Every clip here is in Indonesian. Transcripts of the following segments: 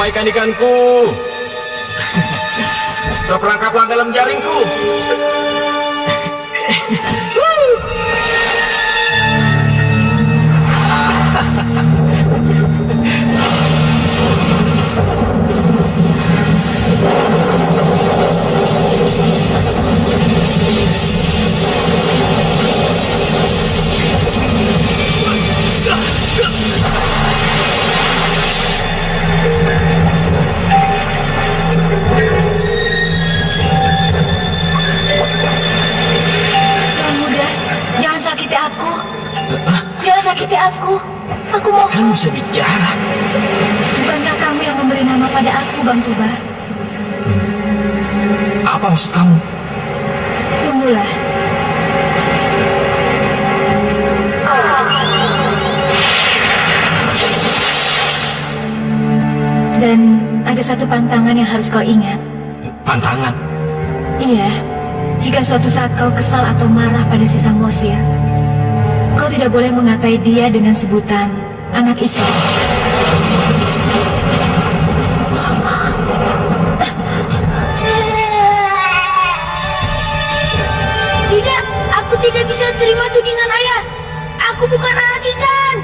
Semua ikan-ikanku terperangkaplah dalam jaringku. Sakiti aku. Aku mohon. Kamu bisa bicara. Bukankah kamu yang memberi nama pada aku, Bang Toba? Apa maksud kamu? Tunggulah. Dan ada satu pantangan yang harus kau ingat. Pantangan? Iya. Jika suatu saat kau kesal atau marah pada si Samosir, kau tidak boleh mengatai dia dengan sebutan anak ikan. Tidak, aku tidak bisa terima tudingan ayah. Aku bukan anak ikan.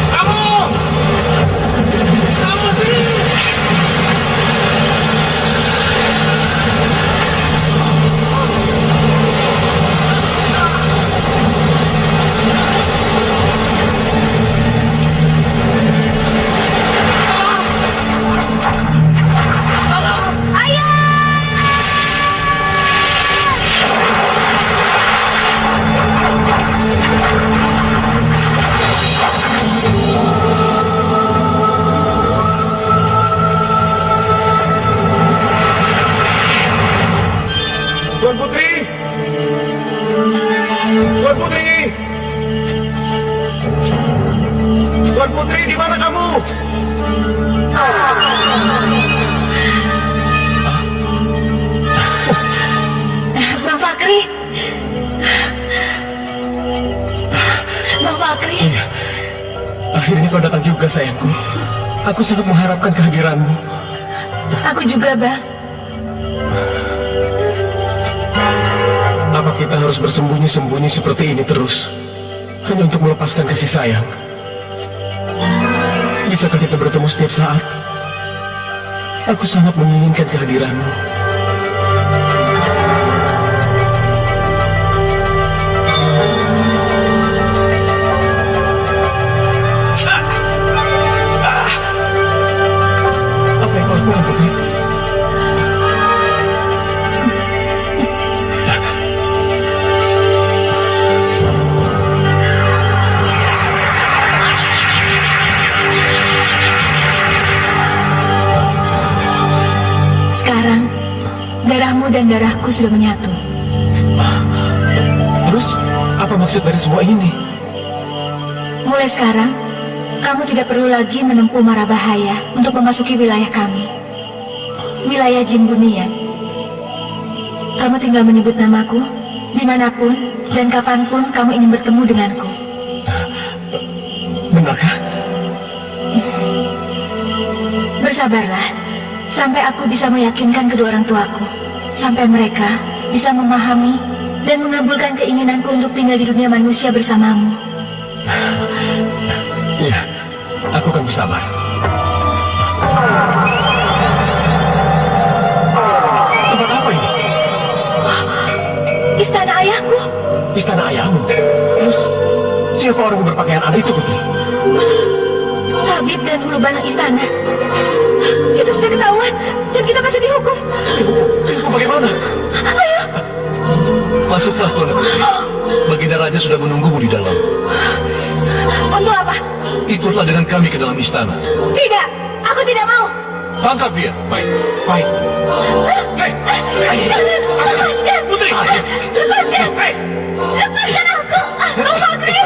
Samu! Samu sih! Tuan Putri! Tuan Putri! Tuan Putri, di mana kamu? Bang Fakri. Bang Fakri. Iya. Akhirnya kau datang juga, sayangku. Aku sangat mengharapkan kehadiranmu. Aku juga, Bang. Apa kita harus bersembunyi-sembunyi seperti ini terus? Hanya untuk melepaskan kasih sayang? Bisakah kita bertemu setiap saat? Aku sangat menginginkan kehadiranmu. Apa yang kau lakukan, Putri? Sekarang, darahmu dan darahku sudah menyatu. Terus, apa maksud dari semua ini? Mulai sekarang, kamu tidak perlu lagi menempuh mara bahaya untuk memasuki wilayah kami. Wilayah Jin Bunian. Kamu tinggal menyebut namaku, dimanapun dan kapanpun kamu ingin bertemu denganku. Benarkah? Bersabarlah, sampai aku bisa meyakinkan kedua orang tuaku. Sampai mereka bisa memahami dan mengabulkan keinginanku untuk tinggal di dunia manusia bersamamu. Iya, aku akan bersabar. Tempat apa ini? Istana ayahku. Istana ayahmu. Terus, siapa orang yang berpakaian aneh itu, Putri? Tabib dan hulu balang istana. Kita sudah ketahuan dan kita pasti dihukum. Dihukum bagaimana? Ayo. Masuklah, Tuan Putri. Baginda Raja sudah menunggumu di dalam. Untuk apa? Ikutlah dengan kami ke dalam istana. Tidak, aku tidak mau. Tangkap dia. Baik. Baik. Jangan, lepaskan. Putri! Lepaskan. Lepaskan aku. Bang Fakri.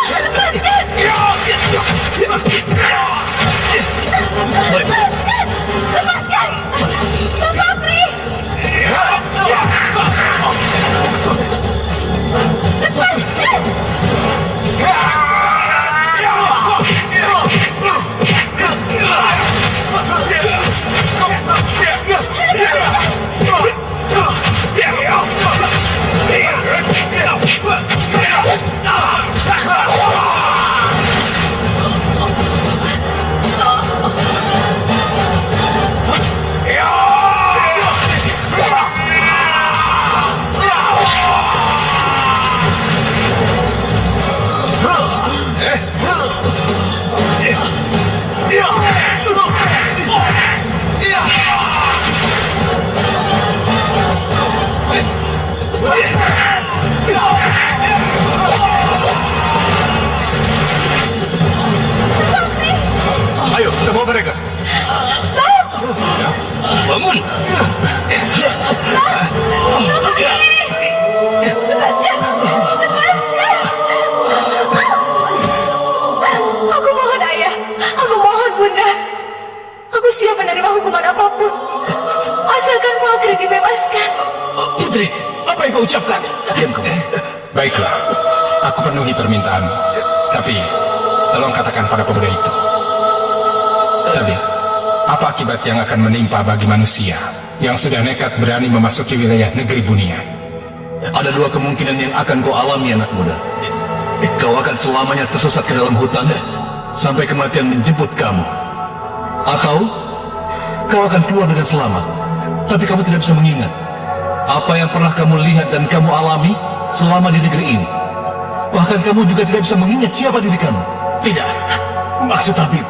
Lepaskan. Baik. Lepaskan. Bang Fakri. Lepaskan. Aku mohon ayah, aku mohon bunda. Aku siap menerima hukuman apapun. Asalkan Fakri dibebaskan. Putri, apa yang kau ucapkan? Diam kamu. Baiklah, aku penuhi permintaanmu. Tapi, tolong katakan pada pemuda itu. Tapi, apa akibat yang akan menimpa bagi manusia yang sudah nekat berani memasuki wilayah negeri Bunian? Ada dua kemungkinan yang akan kau alami, anak muda. Kau akan selamanya tersesat ke dalam hutan sampai kematian menjemput kamu. Atau kau akan keluar dengan selamat, tapi kamu tidak bisa mengingat apa yang pernah kamu lihat dan kamu alami selama di negeri ini. Bahkan kamu juga tidak bisa mengingat siapa diri kamu. Tidak. Maksud Habib,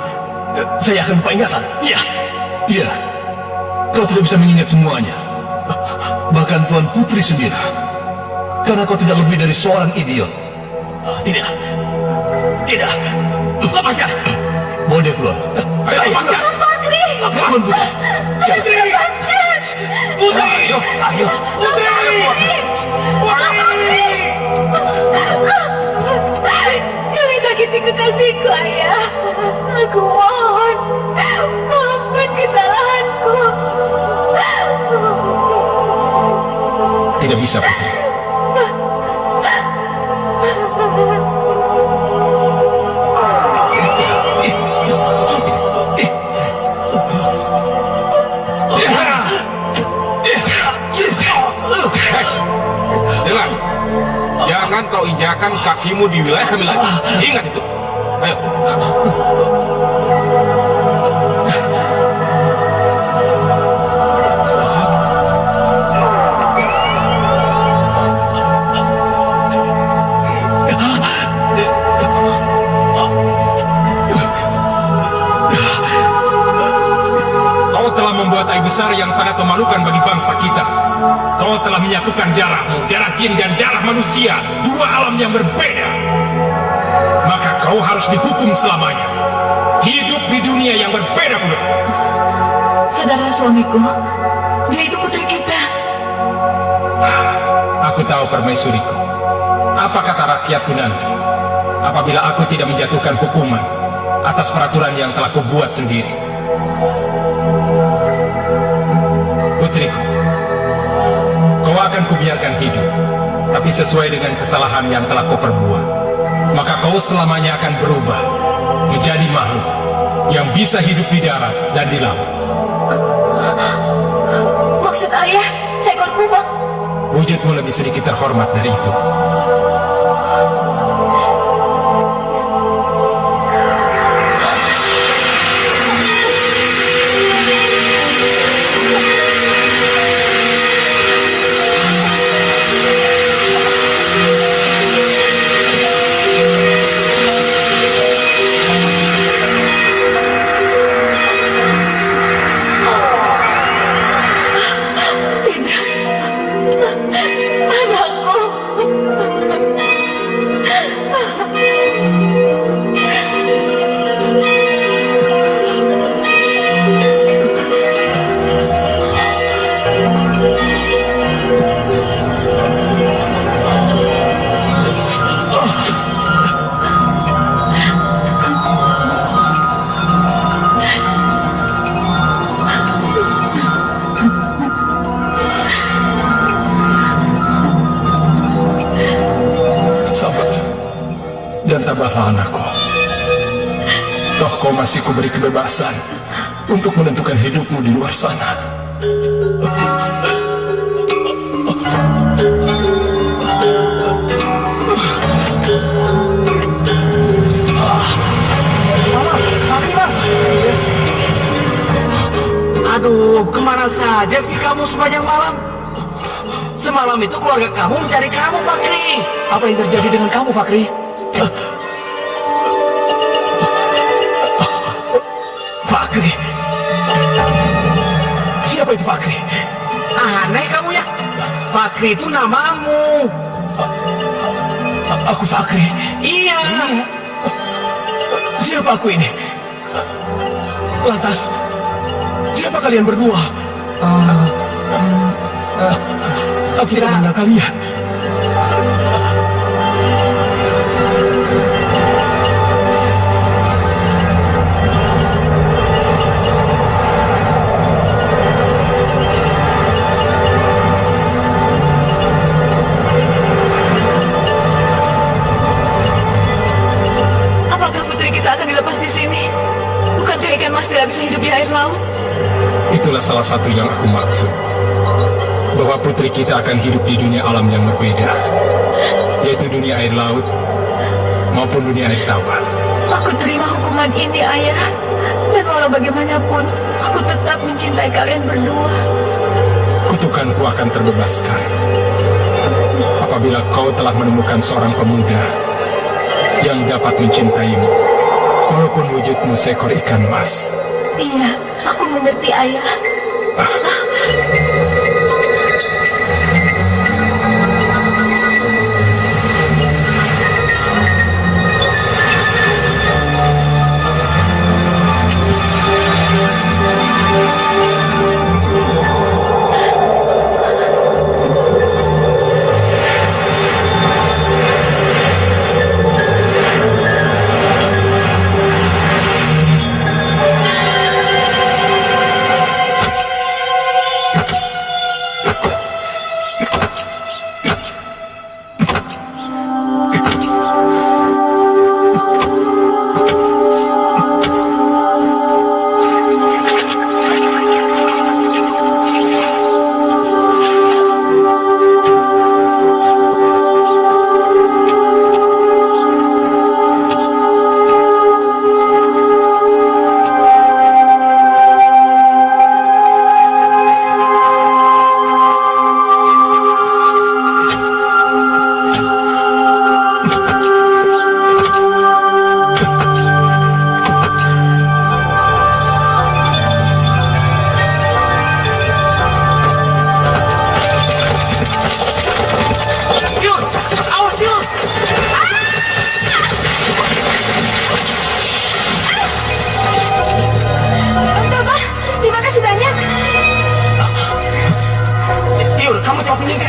saya akan lupa ingatan. Iya. Iya, kau tidak bisa mengingat semuanya. Bahkan Tuan Putri sendiri. Karena kau tidak lebih dari seorang idiot. Tidak. Tidak. Lepaskan. Bawa dia keluar. Ayo, lepaskan. Fakri! Tuan Putri. Putri. Putri. Ayo. Ayo. Putri. Putri. Jangan sakiti kekasihku, ayah. Aku mohon, maafkan kesalahanku. Tidak bisa, Putri. Dengar, jangan kau injakan kakimu di wilayah kami lagi. Ingat itu. Ayo. Kau telah membuat aib besar yang sangat memalukan bagi bangsa kita. Kau telah menyatukan darahmu, darah jin dan darah manusia, dua alam yang berbeda. Maka kau harus dihukum selamanya. Hidup di dunia yang berbeda pula. Saudara suamiku, dia itu putri kita. Aku tahu permaisuriku. Apa kata rakyatku nanti apabila aku tidak menjatuhkan hukuman atas peraturan yang telah kubuat sendiri? Putriku, kau akan kubiarkan hidup, tapi sesuai dengan kesalahan yang telah kau perbuat. Maka kau selamanya akan berubah menjadi makhluk yang bisa hidup di darat dan di laut. Maksud ayah, seekor kubang. Wujudmu lebih sedikit terhormat dari itu. Dan tabahlah anakku. Toh kau masih kuberi kebebasan untuk menentukan hidupmu di luar sana. Aduh, kemana saja sih kamu sepanjang malam? Semalam itu keluarga kamu mencari kamu, Fakri. Apa yang terjadi dengan kamu, Fakri? Fakri? Siapa itu Fakri? Aneh kamu ya. Fakri itu namamu. Aku Fakri? Iya. Siapa aku ini? Lantas, siapa kalian berdua? Aku tidak mengenal kalian. Apakah putri kita akan dilepas di sini? Bukankah ikan mas tidak bisa hidup di air laut? Itulah salah satu yang aku maksud. Bahwa putri kita akan hidup di dunia alam yang berbeda, yaitu dunia air laut maupun dunia air tawar. Aku terima hukuman ini, Ayah. Dan walau bagaimanapun, aku tetap mencintai kalian berdua. Kutukanku akan terbebaskan apabila kau telah menemukan seorang pemuda yang dapat mencintaimu, walaupun wujudmu seekor ikan mas. Iya, aku mengerti, Ayah.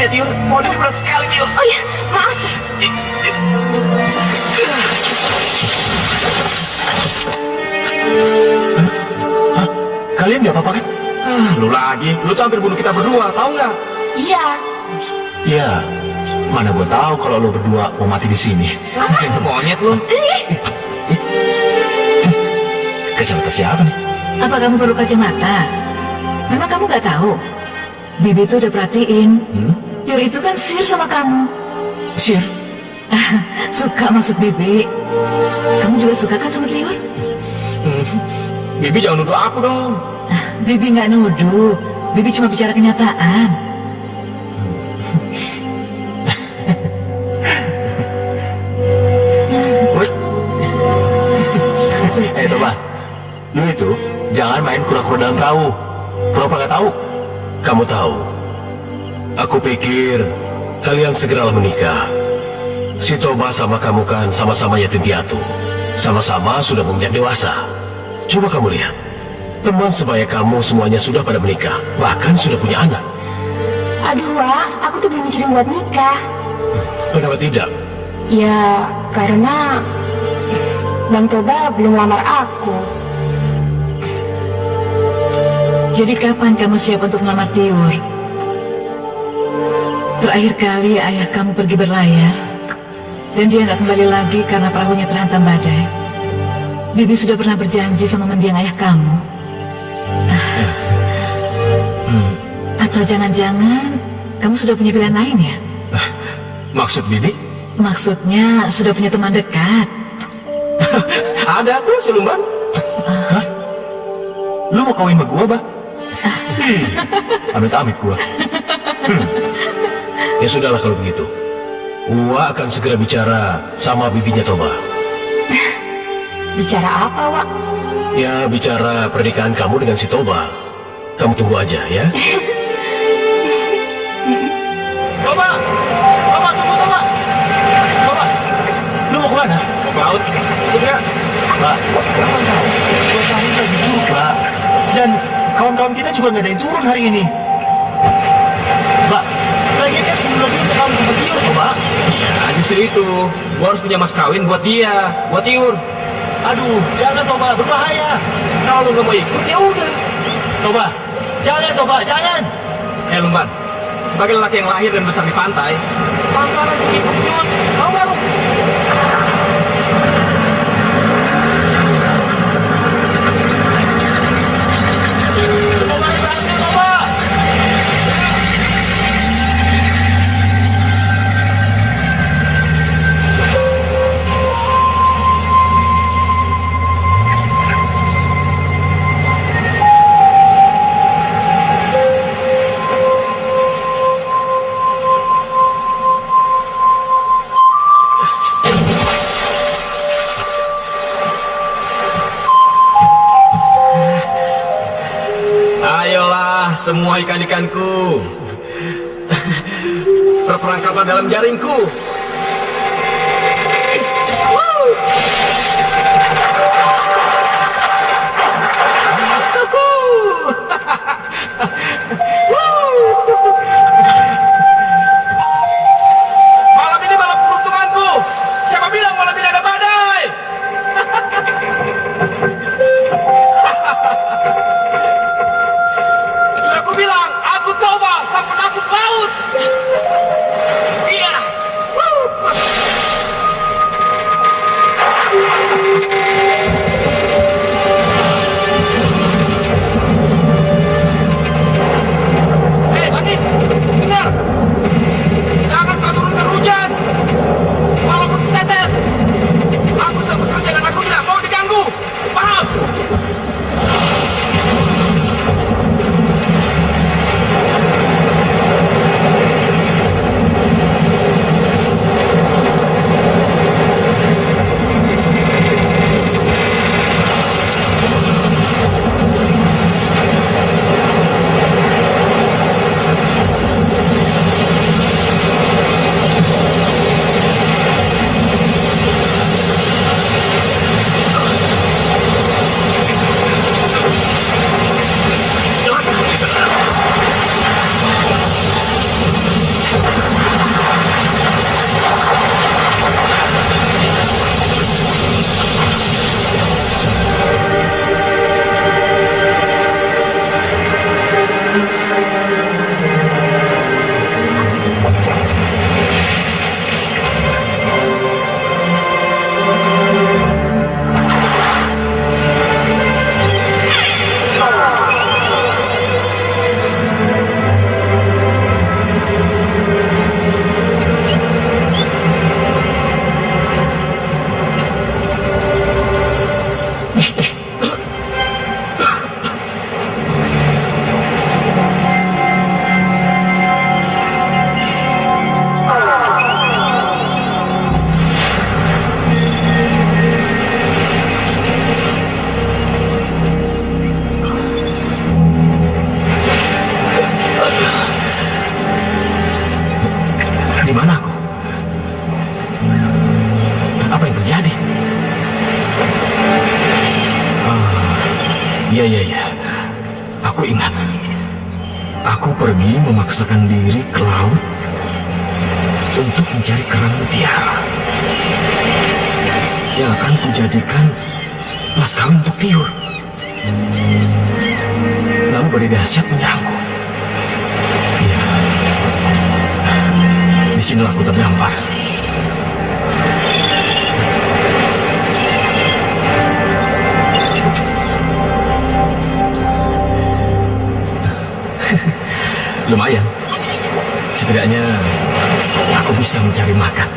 Tiur. Pohon ini berat sekali, Tiur. Oh ya, maaf. Hah? Kalian nggak apa-apa kan? Lu lagi. Lu tuh hampir bunuh kita berdua, tahu nggak? Iya. Ya, mana gue tahu kalau lo berdua mau mati di sini. Monyet lu. Kacamata siapa nih? Apa kamu perlu kacamata? Memang kamu nggak tahu? Bibi tuh udah perhatiin. Tiur itu kan sihir sama kamu. Sir. Suka maksud Bibi. Kamu juga suka kan sama Tiur? Bibi jangan nuduh aku dong. Bibi nggak nuduh. Bibi cuma bicara kenyataan. Coba. Lu itu jangan main kura-kura dalam perahu. Pura-pura nggak tahu. Kamu tahu. Aku pikir kalian segeralah menikah. Si Toba sama kamu kan sama-sama yatim piatu. Sama-sama sudah menginjak dewasa. Coba kamu lihat. Teman sebaya kamu semuanya sudah pada menikah. Bahkan sudah punya anak. Aduh, Wak, aku tuh belum mikirin buat nikah. Kenapa tidak? Ya, karena Bang Toba belum lamar aku. Jadi kapan kamu siap untuk melamar Tiur? Terakhir kali ayah kamu pergi berlayar, dan dia nggak kembali lagi karena perahunya terhantam badai. Bibi sudah pernah berjanji sama mendiang ayah kamu. Atau jangan-jangan kamu sudah punya pilihan lain ya? Maksud Bibi? Maksudnya sudah punya teman dekat. Ada tuh si Lumban. Hah? Lu mau kawin sama gua, Bah? Amit-amit gua. Ya sudahlah kalau begitu. Gua akan segera bicara sama bibinya Toba. Bicara apa, Wak? Ya, bicara pernikahan kamu dengan si Toba. Kamu tunggu aja, ya. Toba! Toba, tunggu Toba! Toba! Lu mau kemana? Mau ke laut? Ikut nggak? Mbak, kamu tahu, suasana lagi buruk, Mbak. Dan kawan-kawan kita juga nggak ada yang turun hari ini. Mbak, lagi kan sebelum lagi untuk kawin sama Tiur kok, Mbak. Ya, justru itu. Gua harus punya mas kawin buat dia, buat Tiur. Aduh, jangan Toba, berbahaya. Kalau lu nggak mau ikut, ya udah. Toba, jangan Toba, jangan. Lumban, sebagai lelaki yang lahir dan besar di pantai, pangkalan tinggi pengecut. Mau nggak lu? Semoga berhasil, Toba. Ayolah, semua ikan-ikanku. Berperangkaplah dalam jaringku. Malam ini malam peruntunganku. Siapa bilang malam ini ada badai? Sudah aku bilang, aku coba sang penakut laut. Iya. Hei, langit, dengar. Jangan kau turunkan hujan. Walaupun setetes. Aku sedang bekerja dan aku tidak mau diganggu. Paham? Di mana aku? Apa yang terjadi? Iya. Aku ingat. Aku pergi memaksakan diri ke laut untuk mencari kerang mutiara yang akan kujadikan mas kawin untuk Tiur. Lalu badai dahsyat menyerangku. Iya. Disinilah aku terdampar. Lumayan. Setidaknya aku bisa mencari makan.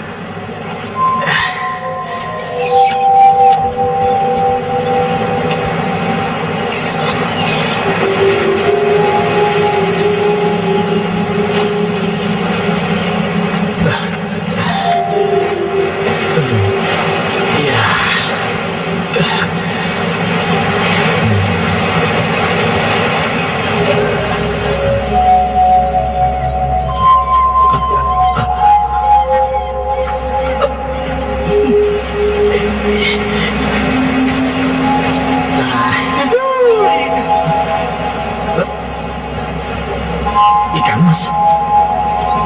Ikan mas?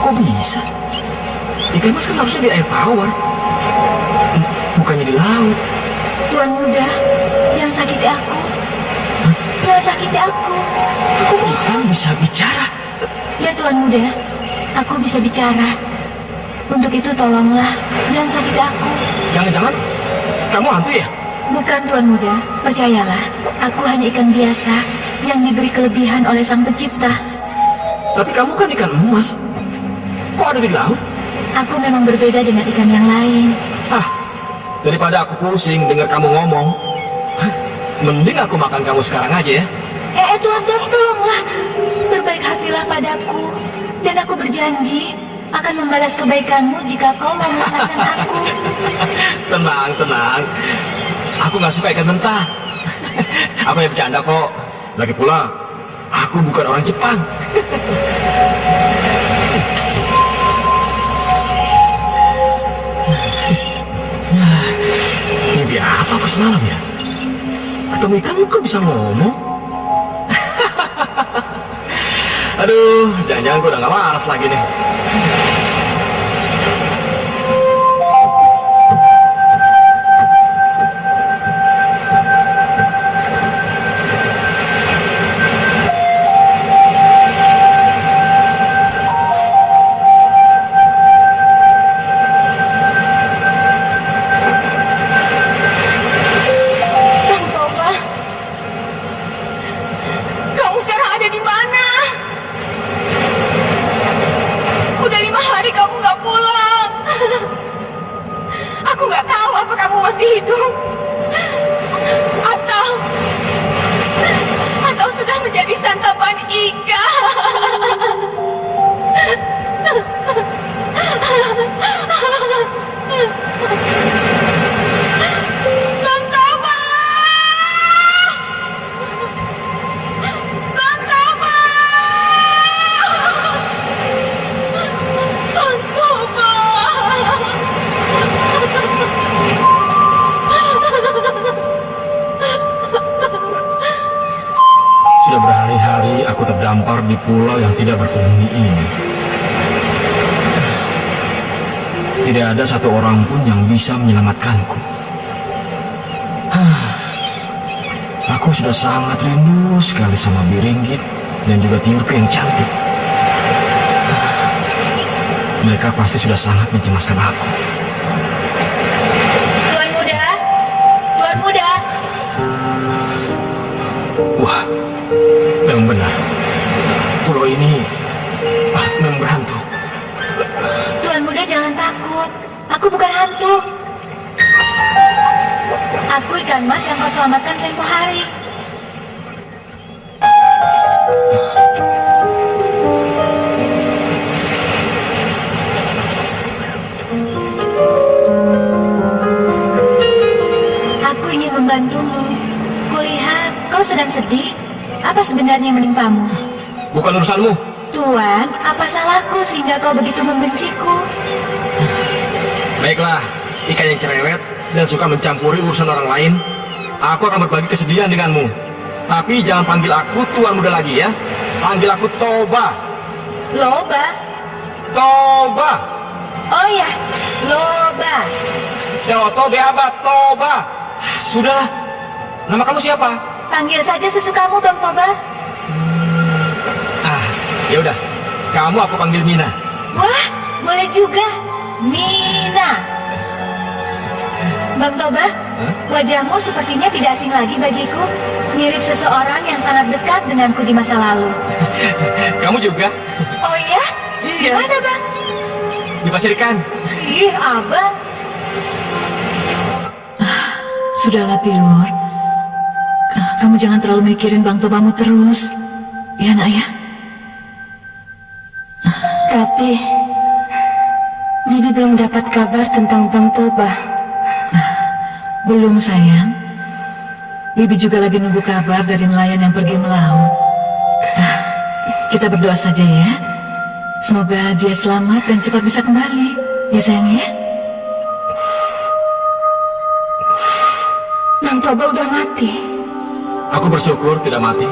Kok bisa? Ikan mas kan harusnya di air tawar. Bukannya di laut. Tuan Muda, jangan sakiti aku. Jangan sakiti aku. Aku mohon. Ikan bisa bicara. Ya Tuan Muda, aku bisa bicara. Untuk itu tolonglah, jangan sakiti aku. Jangan-jangan kamu hantu ya? Bukan Tuan Muda, percayalah. Aku hanya ikan biasa yang diberi kelebihan oleh Sang Pencipta. Tapi kamu kan ikan emas. Kok ada di laut? Aku memang berbeda dengan ikan yang lain. Ah, daripada aku pusing dengar kamu ngomong, mending aku makan kamu sekarang aja ya. Tuan, tolonglah. Berbaik hatilah padaku. Dan aku berjanji akan membalas kebaikanmu jika kau mau melepaskan aku. Tenang. Aku nggak suka ikan mentah. Aku yang bercanda kok. Lagi pula, aku bukan orang Jepang. Mimpi apa pas malam ya? Ketemu ikan kok bisa ngomong? Aduh, jangan-jangan gue udah gak waras lagi nih. Bang Toba, kamu sekarang ada di mana? Udah 5 hari kamu nggak pulang. Aku nggak tahu apa kamu masih hidup atau sudah menjadi santapan iga. Bang Toba! Bang Toba! Bang Toba! Sudah berhari-hari aku terdampar di pulau yang tidak berpenghuni ini. Tidak ada satu orang pun yang bisa menyelamatkanku. Aku sudah sangat rindu sekali sama Biringgit dan juga Tiurke yang cantik. Mereka pasti sudah sangat mencemaskan aku. Tuan Muda! Tuan Muda! Wah, memang benar. Pulau ini memang berhantu. Tuan Muda jangan takut. Aku bukan hantu. Aku ikan mas yang kau selamatkan tempo hari. Aku ingin membantumu. Kulihat kau sedang sedih. Apa sebenarnya yang menimpamu? Bukan urusanmu. Tuan, apa salahku sehingga kau begitu membenciku? Baiklah, ikan yang cerewet dan suka mencampuri urusan orang lain. Aku akan berbagi kesedihan denganmu. Tapi jangan panggil aku Tuan Muda lagi ya. Panggil aku Toba. Loba? Toba. Oh ya, Loba. Toba, Toba. Sudahlah. Nama kamu siapa? Panggil saja sesukamu, Bang Toba. Ya udah. Kamu aku panggil Mina. Wah, boleh juga. Mina. Bang Toba, wajahmu sepertinya tidak asing lagi bagiku. Mirip seseorang yang sangat dekat denganku di masa lalu. Kamu juga? Oh iya? Iya. Mana, Bang? Di pasir ikan. Ih, Abang. Sudahlah, Tilur. Kamu jangan terlalu mikirin Bang Tobamu terus. Ya, nak ya? Tapi Bibi belum dapat kabar tentang Bang Toba. Belum, sayang. Bibi juga lagi nunggu kabar dari nelayan yang pergi melaut. Kita berdoa saja ya. Semoga dia selamat dan cepat bisa kembali. Ya, sayang ya? Bang Toba udah mati. Aku bersyukur tidak mati.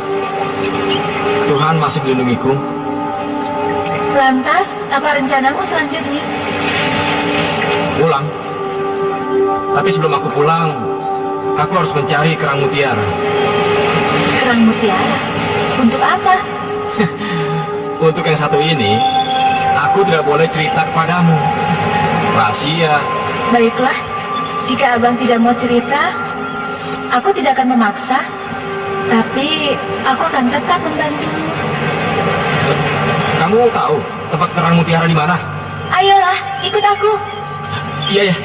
Tuhan masih melindungiku. Lantas, apa rencanamu selanjutnya? Pulang. Tapi sebelum aku pulang, aku harus mencari kerang mutiara. Kerang mutiara? Untuk apa? Untuk yang satu ini, aku tidak boleh cerita kepadamu. Rahasia. Baiklah, jika abang tidak mau cerita, aku tidak akan memaksa. Tapi, aku akan tetap membantumu. Kamu tahu tempat kerang mutiara di mana? Ayolah, ikut aku. Iya ya.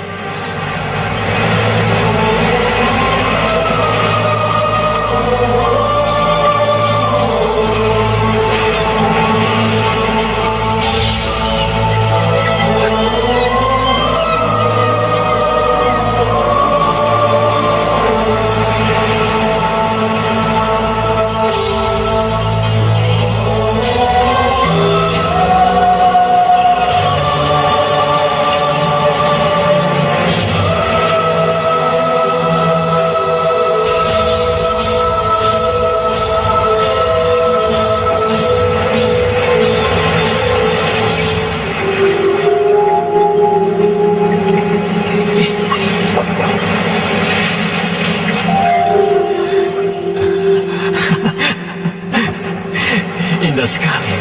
Indah sekali.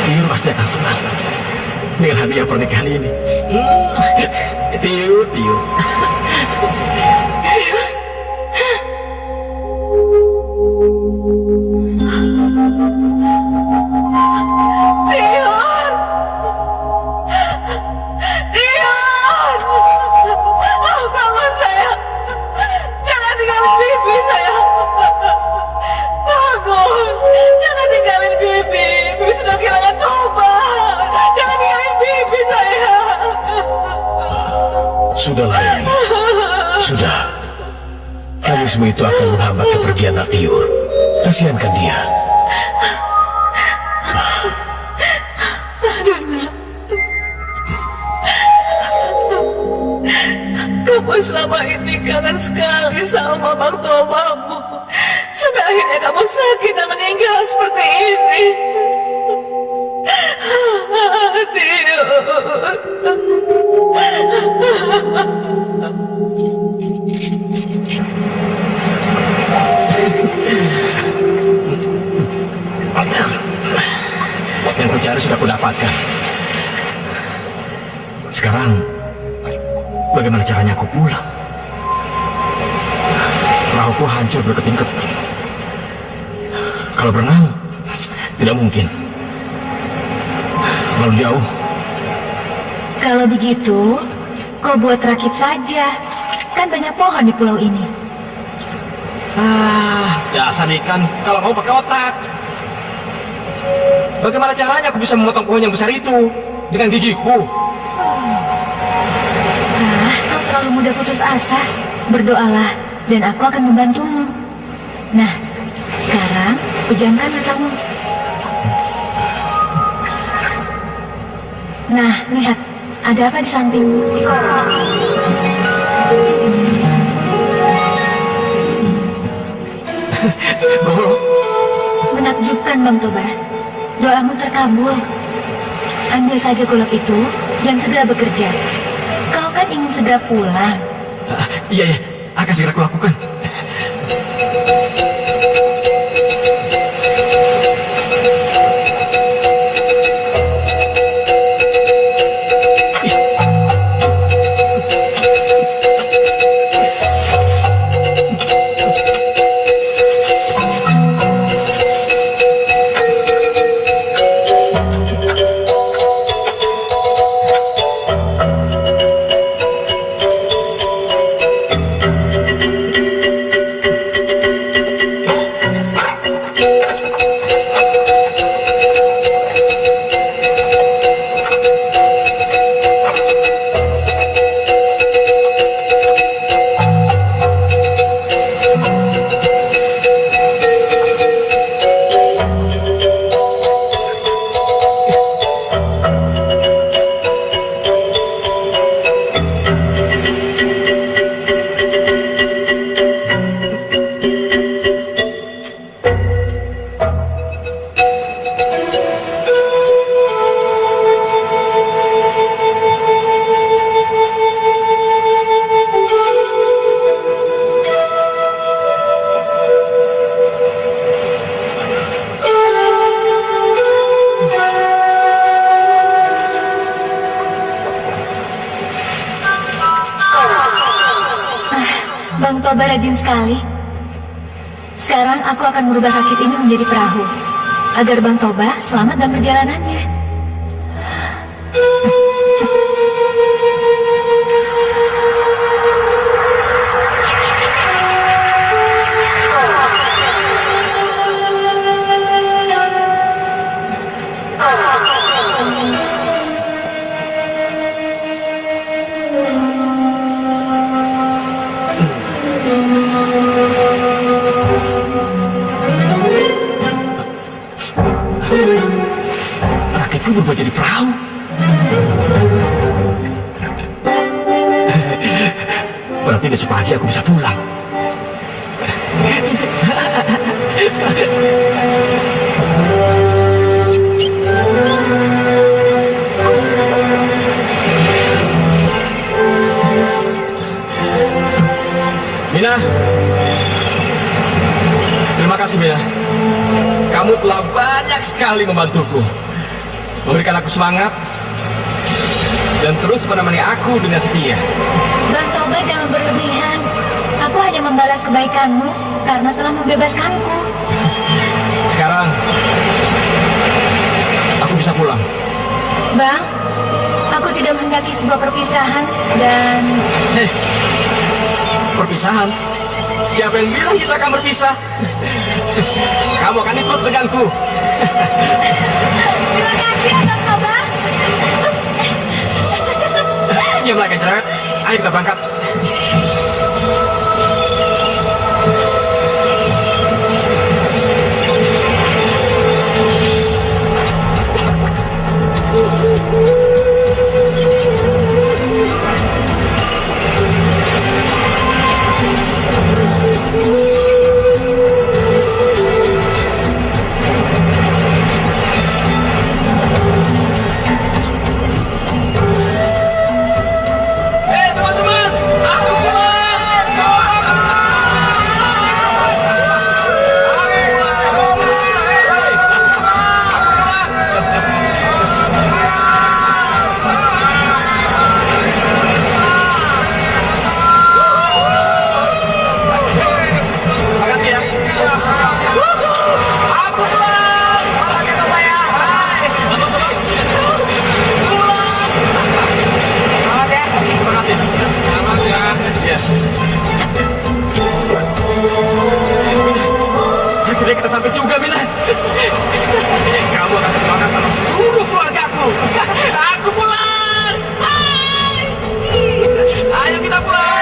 Tiur pasti akan senang dengan hadiah pernikahan ini. Tiur, Tiur. Bangun sayang. Jangan tinggalin Bibi sayang. Bangun. Jangan tinggalin Bibi. Bibi sudah kehilangan Toba. Jangan tinggalin Bibi sayang. Sudahlah ini. Sudah. Kami semua itu akan menghambat kepergian Natiur. Kasihankan dia. Kamu selama ini kangen sekali sama Bang Tobamu. Sampai akhirnya kamu sakit dan meninggal seperti ini. Yang kucari sudah kudapatkan. Sekarang, bagaimana caranya aku pulang? Perahuku hancur berkeping-keping. Kalau berenang, tidak mungkin. Terlalu jauh. Kalau begitu, kau buat rakit saja. Kan banyak pohon di pulau ini. Dasar ikan, kalau mau pakai otak. Bagaimana caranya aku bisa memotong pohon yang besar itu dengan gigiku? Kau terlalu mudah putus asa. Berdoalah, dan aku akan membantumu. Nah, sekarang pejamkan matamu. Nah, lihat, ada apa di sampingmu? Menakjubkan, Bang Toba. Doamu terkabul. Ambil saja golok itu dan segera bekerja. Kau kan ingin segera pulang. Iya, akan segera kulakukan. Toba rajin sekali. Sekarang aku akan merubah rakit ini menjadi perahu, agar Bang Toba selamat dalam perjalanannya. Rakitku berubah jadi perahu. Berarti besok pagi aku bisa pulang. Mina, terima kasih Mina. Kamu telah banyak sekali membantuku, memberikan aku semangat, dan terus menemani aku dengan setia. Bang Toba, jangan berlebihan. Aku hanya membalas kebaikanmu karena telah membebaskanku. Sekarang, aku bisa pulang. Bang, aku tidak menghendaki sebuah perpisahan dan... Hei, perpisahan? Siapa yang bilang kita akan berpisah? Kamu akan ikut denganku. Terima kasih ya Bang Toba. Diam lagi cerewet. Ayo kita berangkat. Makasih ya. Aku pulang. Makasih Toba ya. Hai. Pulang. Selamat ya. Terima kasih. Selamat ya. Iya. Akhirnya kita sampai juga, Mina. Kamu akan termakan sama seluruh keluargaku. Aku pulang. Hai. Ayo kita pulang.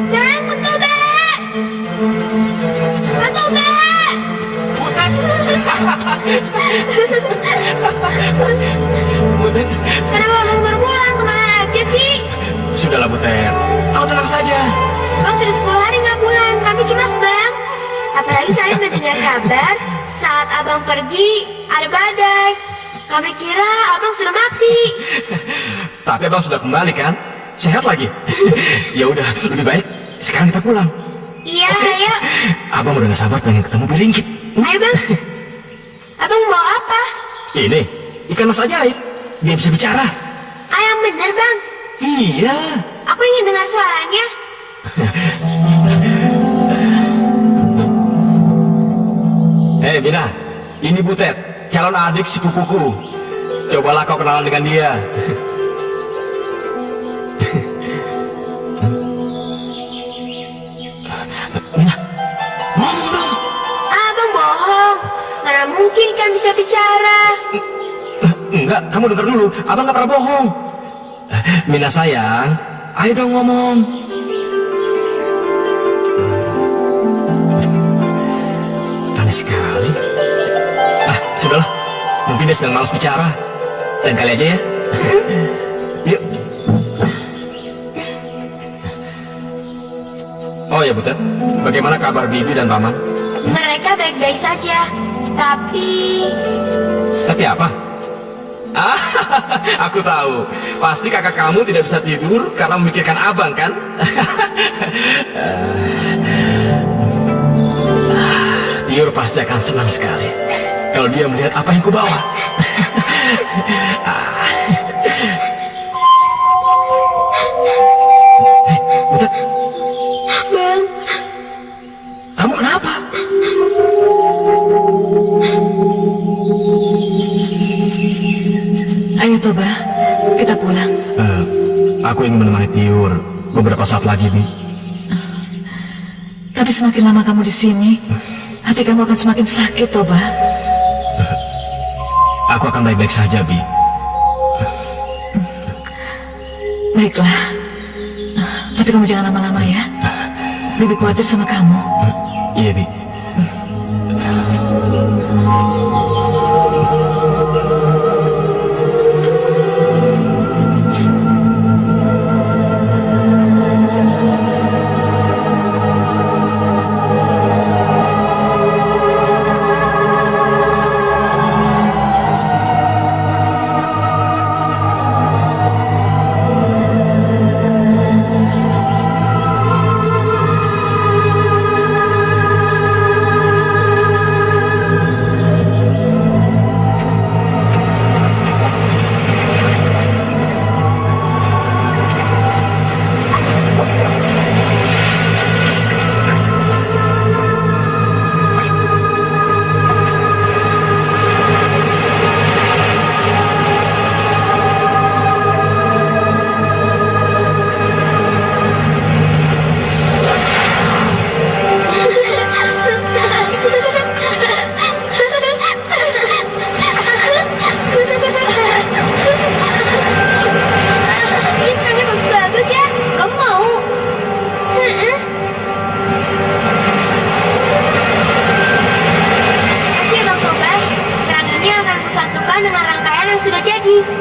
Dan Bang Toba! Bang Toba! Butet, Kenapa Bang baru pulang? Kemana aja sih? sudahlah Butet. Kau tenang saja. Bang sudah 10 hari nggak pulang. Kami cemas, Bang. Apalagi kalian mendengar kabar saat Abang pergi ada badai. Kami kira Abang sudah mati. Tapi abang sudah kembali kan? Sehat lagi. Ya udah, lebih baik sekarang kita pulang. Iya, ayo. Abang udah gak sabar pengen ketemu Biringkit. Ayo, Bang. Abang mau apa? Ini ikan mas ajaib. Dia bisa bicara. Yang bener, Bang. Iya. Aku ingin dengar suaranya. Hei Bina, ini Butet, calon adik sepupuku. Cobalah kau kenalan dengan dia. Bina, ngomong dong. Abang bohong. Mana mungkin kan bisa bicara. Enggak, kamu dengar dulu. Abang gak pernah bohong. Mina sayang, ayo dong ngomong. Aneh sekali. Sudahlah. Mungkin dia sedang malas bicara. Lain kali aja ya. Yuk. Oh ya Butet, bagaimana kabar Bibi dan Paman? Mereka baik-baik saja. Tapi Apa? Aku tahu. Pasti kakak kamu tidak bisa tidur karena memikirkan abang kan? Tiur pasti akan senang sekali kalau dia melihat apa yang kubawa. Butet, Bang, kamu kenapa? Ayo Toba, kita pulang. Aku ingin menemani Tiur beberapa saat lagi, Bi. Tapi semakin lama kamu di sini, hati kamu akan semakin sakit, Toba. Aku akan baik-baik saja, Bi. Baiklah. Tapi kamu jangan lama-lama ya. Bibi khawatir sama kamu. Iya, Bi.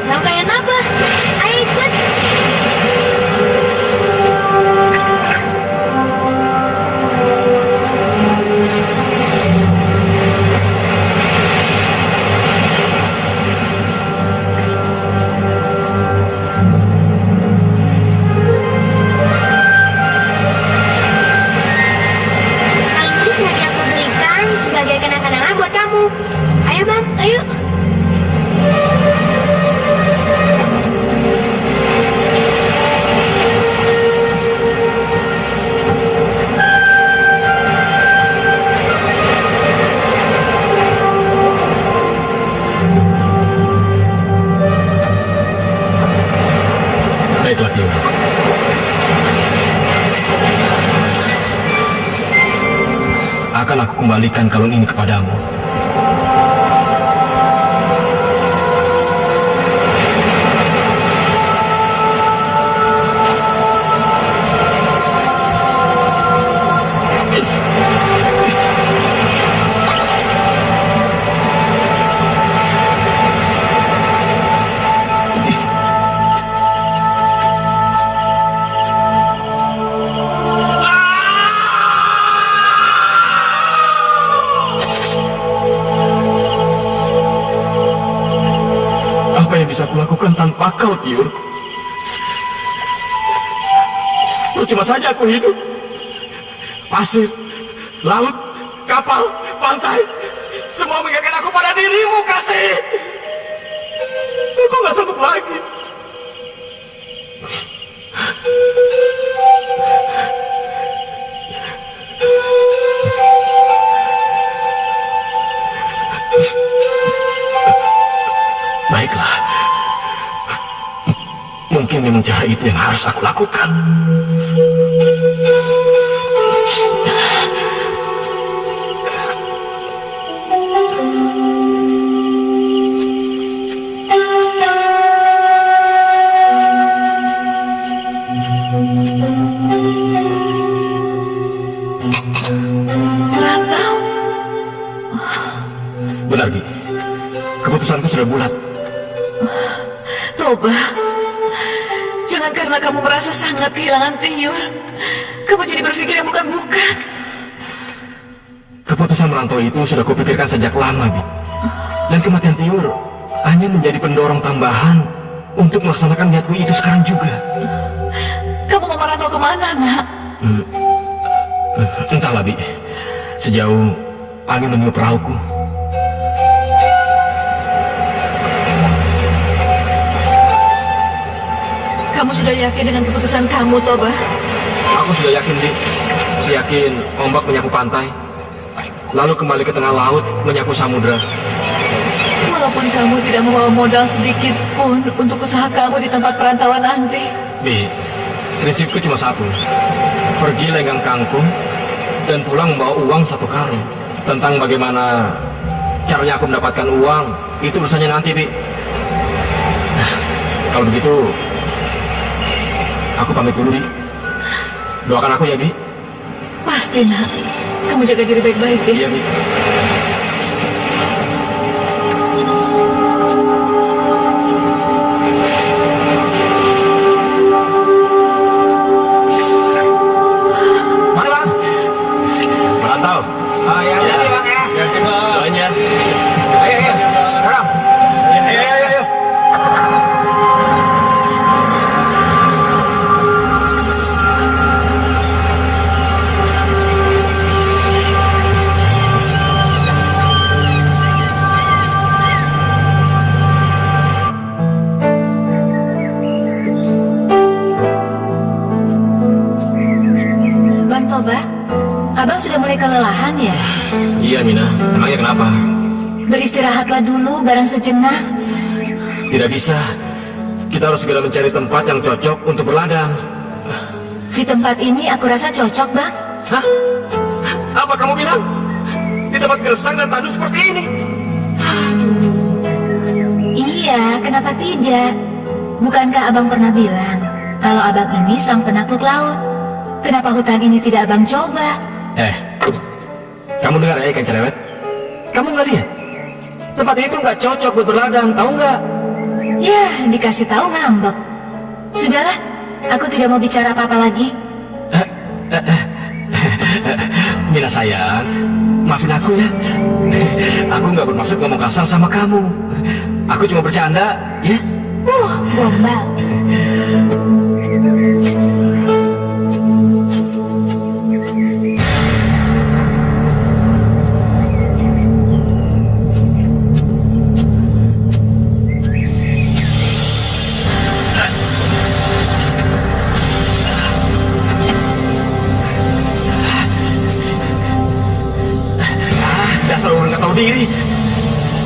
Rangkaian apa? Ayo ikut. Kali ini sengaja aku berikan sebagai kenang-kenangan buat kamu. Ayo bang, ayo. Baiklah, Tio. Akan aku kembalikan kalung ini kepadamu. Apa yang bisa kulakukan tanpa kau, Tiur? Percuma saja aku hidup. Pasir, laut, kapal, pantai, semua mengingatkan aku pada dirimu, kasih. Aku gak sanggup lagi. Baiklah. Mungkin memang cara itu yang harus aku lakukan. Merantau. Benar, Gi. Keputusanku sudah bulat. Toba, jangan karena kamu merasa sangat kehilangan Tiur, kamu jadi berpikir yang bukan-bukan. Keputusan merantau itu sudah kupikirkan sejak lama, Bi. Dan kematian Tiur hanya menjadi pendorong tambahan untuk melaksanakan niatku itu sekarang juga. Kamu mau merantau kemana, nak? Entahlah, Bi. Sejauh angin meniup perahuku. Kamu sudah yakin dengan keputusan kamu, Toba? Aku sudah yakin, Dik. Seyakin ombak menyapu pantai, lalu kembali ke tengah laut menyapu samudra. Walaupun kamu tidak membawa modal sedikit pun untuk usaha kamu di tempat perantauan nanti. Dik, prinsipku cuma satu. Pergi lenggang kangkung dan pulang membawa uang 1 karung. Tentang bagaimana caranya aku mendapatkan uang, itu urusannya nanti, Bi. Nah, kalau begitu, aku pamit dulu, Bi. Doakan aku ya, Bi. Pasti, nak. Kamu jaga diri baik-baik, ya. Iya, Bi. Mari, Bang. Merantau. Oh ya, Ya. ya. Bang ya. Doain ya. Ayo, ayo. Dorong. Ayo, ayo, ayo. Bang Toba, abang sudah mulai kelelahan ya? Iya, Mina. Emangnya kenapa? Beristirahatlah dulu barang sejenak. Tidak bisa. Kita harus segera mencari tempat yang cocok untuk berladang. Di tempat ini aku rasa cocok, Bang. Hah? Apa kamu bilang? Di tempat gersang dan tandus seperti ini? Iya, kenapa tidak? Bukankah abang pernah bilang kalau abang ini sang penakluk laut? Kenapa hutan ini tidak abang coba? Kamu dengar ya, ikan cerewet? Kamu nggak lihat? Tempat itu nggak cocok buat berladang, tahu nggak? Ya, dikasih tahu ngambek. Sudahlah, aku tidak mau bicara apa-apa lagi. Mina sayang, maafin aku ya. Aku nggak bermaksud ngomong kasar sama kamu. Aku cuma bercanda, ya. Gombal. Dasar orang nggak tahu diri.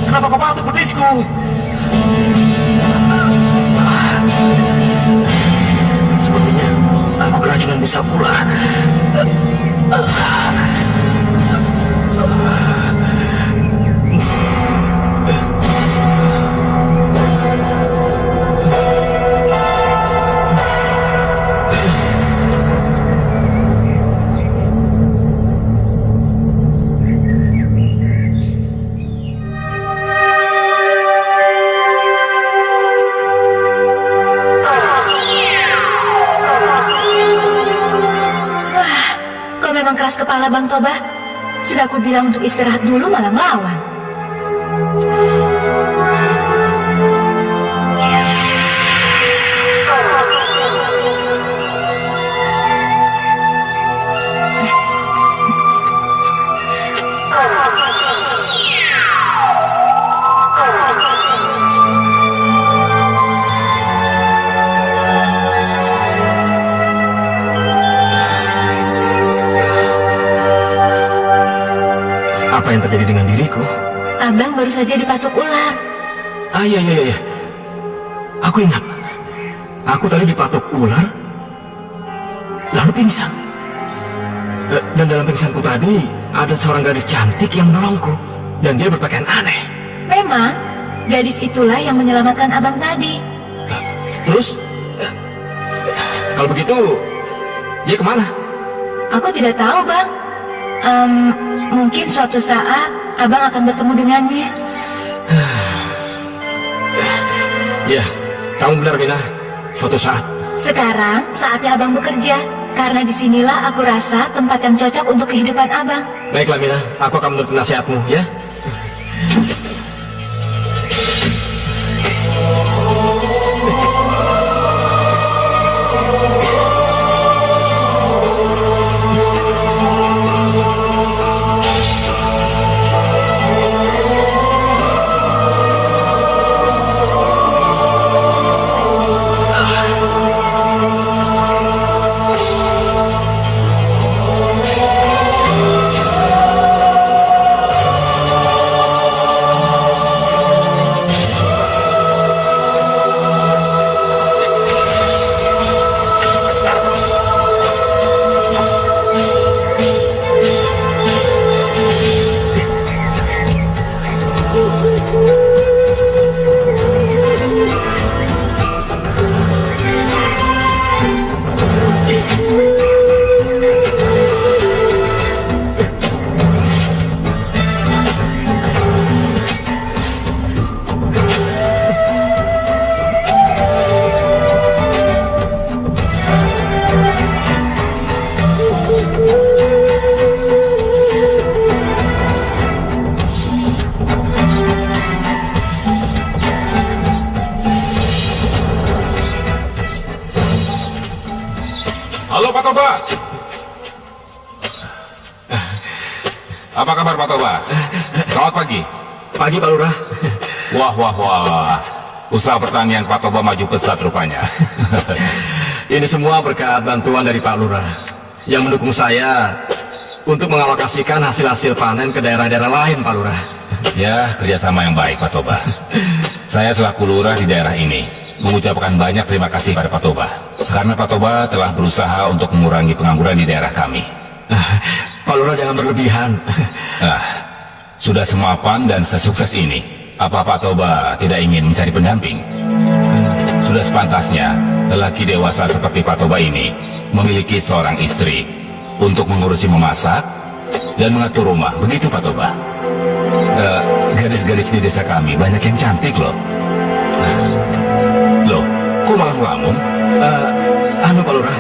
Kenapa kau patut betisku? Sepertinya aku keracunan bisa ular. Kau memang keras kepala, Bang Toba. Sudah aku bilang untuk istirahat dulu malah melawan. Apa yang terjadi dengan diriku? Abang baru saja dipatuk ular. Iya. Aku ingat. Aku tadi dipatok ular, lalu pingsan. Dan dalam pingsanku tadi, ada seorang gadis cantik yang menolongku. Dan dia berpakaian aneh. Memang, gadis itulah yang menyelamatkan abang tadi. Terus, kalau begitu, dia kemana? Aku tidak tahu, Bang. Mungkin suatu saat abang akan bertemu dengannya. Ya, kamu benar, Mina. Suatu saat. Sekarang saatnya abang bekerja. Karena disinilah aku rasa tempat yang cocok untuk kehidupan abang. Baiklah, Mina. Aku akan menuruti nasihatmu, ya. Apa kabar Pak Toba? Selamat pagi. Pagi Pak Lurah. Wah, wah, wah. Usaha pertanian Pak Toba maju pesat rupanya. Ini semua berkat bantuan dari Pak Lurah yang mendukung saya untuk mengalokasikan hasil-hasil panen ke daerah-daerah lain, Pak Lurah. Ya, kerjasama yang baik Pak Toba. Saya selaku lurah di daerah ini mengucapkan banyak terima kasih pada Pak Toba. Karena Pak Toba telah berusaha untuk mengurangi pengangguran di daerah kami. Pak Lurah jangan berlebihan. Nah, sudah semapan dan sesukses ini, apa Pak Toba tidak ingin mencari pendamping? Sudah sepantasnya lelaki dewasa seperti Pak Toba ini memiliki seorang istri untuk mengurusi memasak dan mengatur rumah. Begitu Pak Toba. Gadis-gadis di desa kami banyak yang cantik loh. Loh, kok malah ngelamun? Pak Lurah,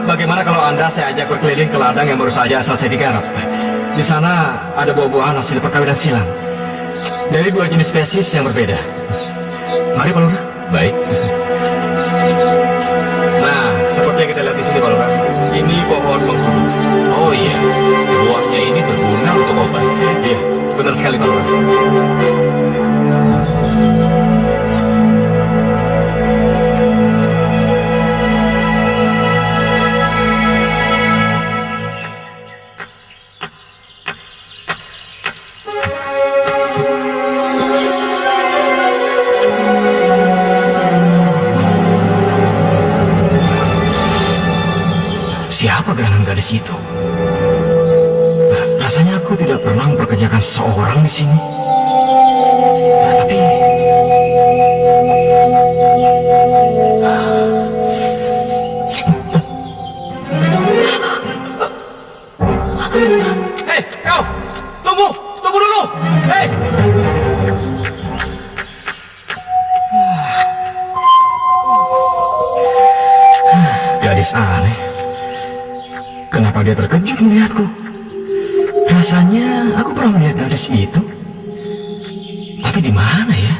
bagaimana kalau Anda saya ajak berkeliling ke ladang yang baru saja selesai digarap? Di sana ada buah-buahan hasil perkawinan silang dari 2 jenis spesies yang berbeda. Mari Pak Lurah. Baik. Nah, seperti yang kita lihat di sini Pak Lurah, ini pohon mengkudu. Oh iya, buahnya ini berguna untuk obat. Iya, benar sekali Pak Lurah. Siapa gerangan gadis itu? Rasanya aku tidak pernah memperkerjakan seseorang di sini. Tapi hei, kau! Tunggu! Tunggu dulu! Hei! Gadis aneh. Kenapa dia terkejut melihatku? Rasanya aku pernah melihat gadis itu. Tapi di mana ya?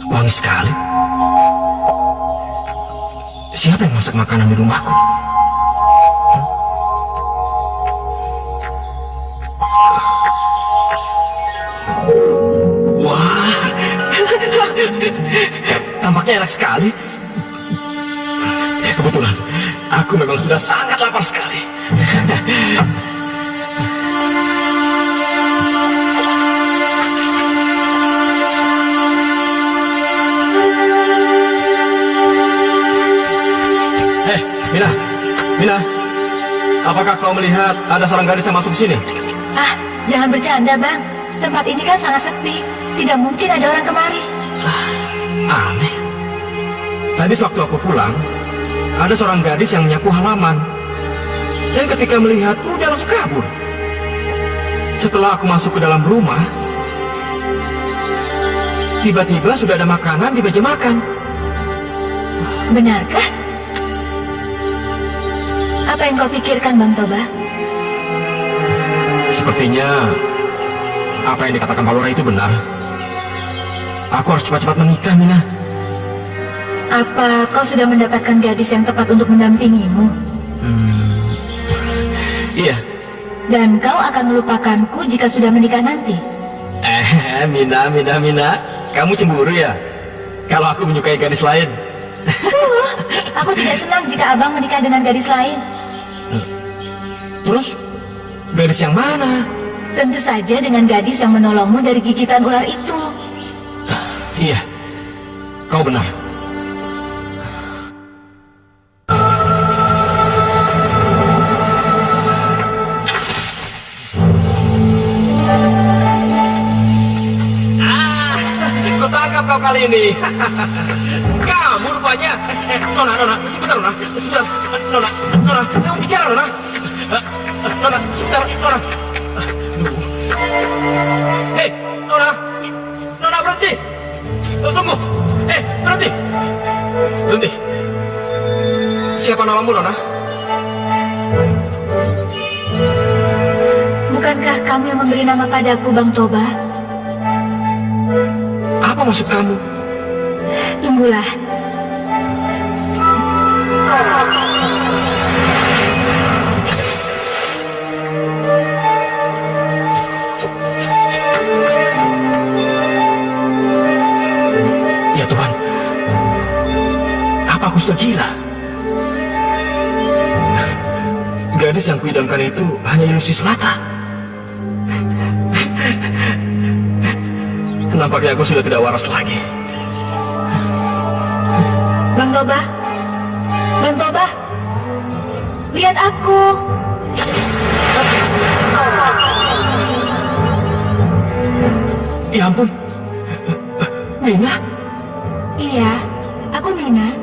Wangi sekali. Siapa yang masak makanan di rumahku? Wah, tampaknya enak sekali. Kebetulan, aku memang sudah sangat lapar sekali. Mina, apakah kau melihat ada seorang gadis yang masuk ke sini? Ah, jangan bercanda, Bang. Tempat ini kan sangat sepi. Tidak mungkin ada orang kemari. Aneh. Tadi sewaktu aku pulang, ada seorang gadis yang menyapu halaman. Dan ketika melihatku, dia langsung kabur. Setelah aku masuk ke dalam rumah, tiba-tiba sudah ada makanan di meja makan. Benarkah? Apa yang kau pikirkan, Bang Toba? Sepertinya apa yang dikatakan Pak Lurah itu benar. Aku harus cepat-cepat menikah, Mina. Apa kau sudah mendapatkan gadis yang tepat untuk mendampingimu? Iya. Dan kau akan melupakanku jika sudah menikah nanti? Mina. Kamu cemburu ya? Kalau aku menyukai gadis lain. Aku tidak senang jika abang menikah dengan gadis lain. Terus, gadis yang mana? Tentu saja dengan gadis yang menolongmu dari gigitan ular itu. Iya, kau benar. Kau tangkap kau kali ini. Kamu rupanya. Nona, sebentar, Nona. Sebentar, Nona, saya mau bicara, Nona. Nona, sebentar, Nona. Hei, Nona, berhenti. Tunggu. Berhenti. Siapa namamu, Nona? Bukankah kamu yang memberi nama padaku, Bang Toba? Apa maksud kamu? Tunggulah. Ya Tuhan, apa aku sudah gila? Gadis yang kuidamkan itu hanya ilusi semata. Nampaknya aku sudah tidak waras lagi. Bang Toba. Bang Toba. Lihat aku. Ya ampun, Mina. Iya, aku Mina.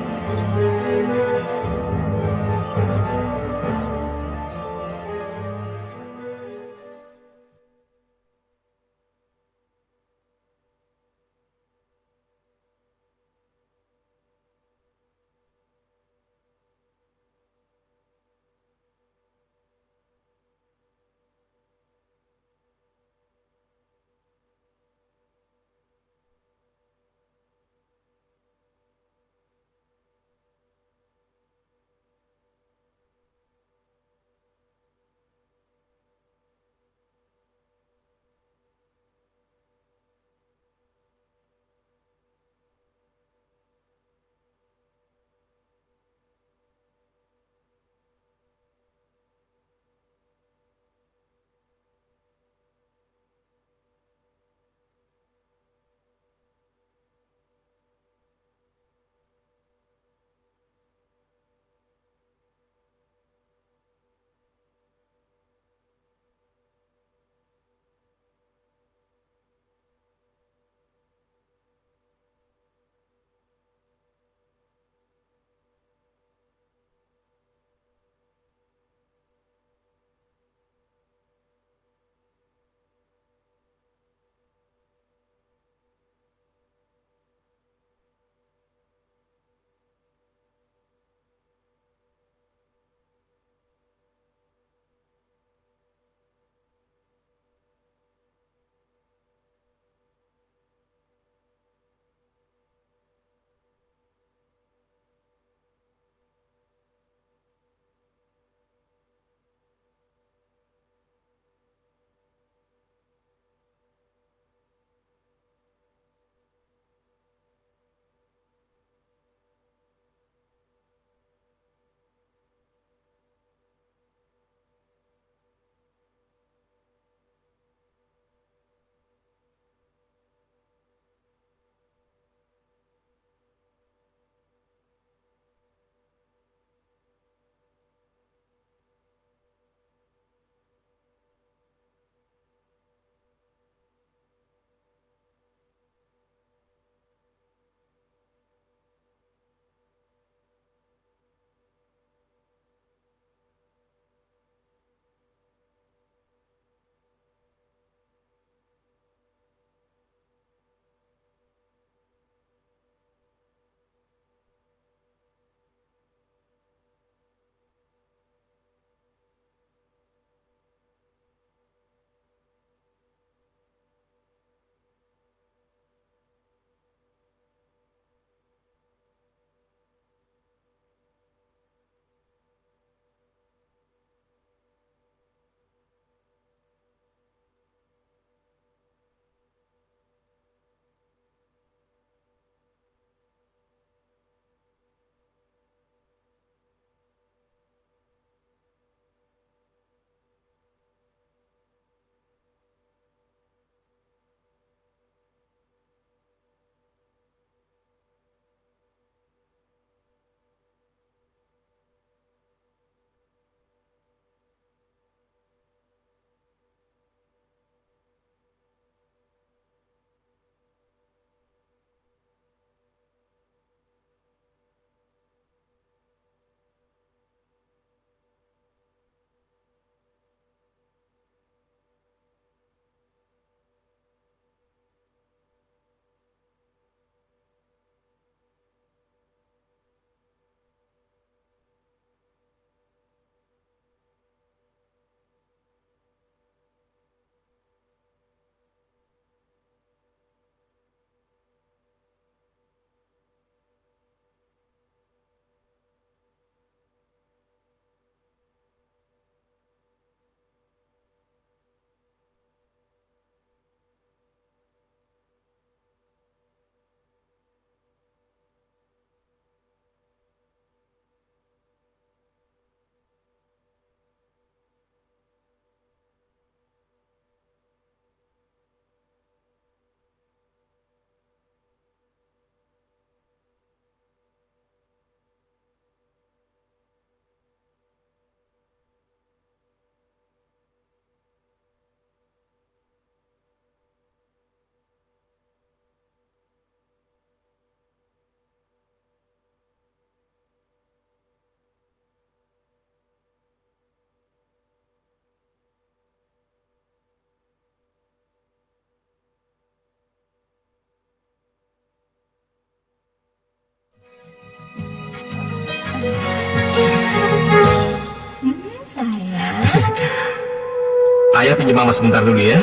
Ayah pinjam mama sebentar dulu ya.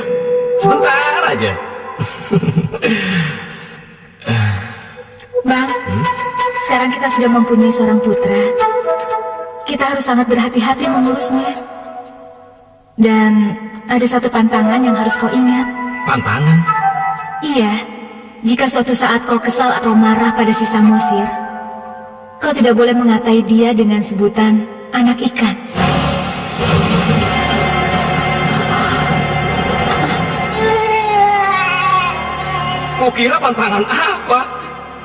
Sebentar aja. Bang, sekarang kita sudah mempunyai seorang putra. Kita harus sangat berhati-hati mengurusnya. Dan ada satu pantangan yang harus kau ingat. Pantangan? Iya, jika suatu saat kau kesal atau marah pada si Samosir, kau tidak boleh mengatai dia dengan sebutan anak ikan. Kau kira pantangan apa?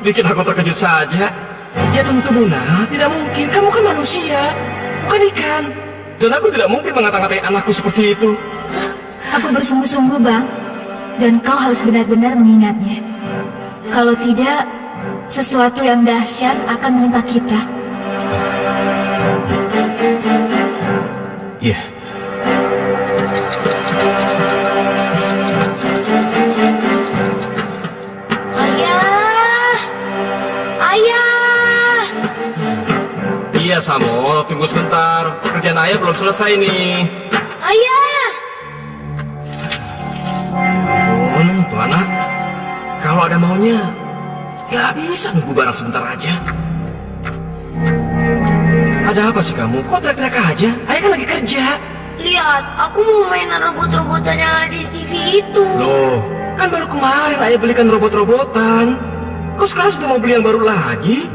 Bikin aku terkejut saja. Ya tentu Luna, tidak mungkin. Kamu kan manusia, bukan ikan. Dan aku tidak mungkin mengata-ngatai anakku seperti itu. Aku bersungguh-sungguh, Bang. Dan kau harus benar-benar mengingatnya. Kalau tidak, sesuatu yang dahsyat akan menimpa kita. Iya. Ayah! Ayah! Iya, Samo. Tunggu sebentar. Pekerjaan ayah belum selesai nih. Ayah! Tuh anak. Kalau ada maunya, ya bisa nunggu barang sebentar aja. Ada apa sih kamu? Kok teriak-teriak aja? Ayah kan lagi kerja. Lihat, aku mau mainan robot-robotan yang ada di TV itu. Loh, kan baru kemarin ayah belikan robot-robotan. Kok sekarang sudah mau beli yang baru lagi?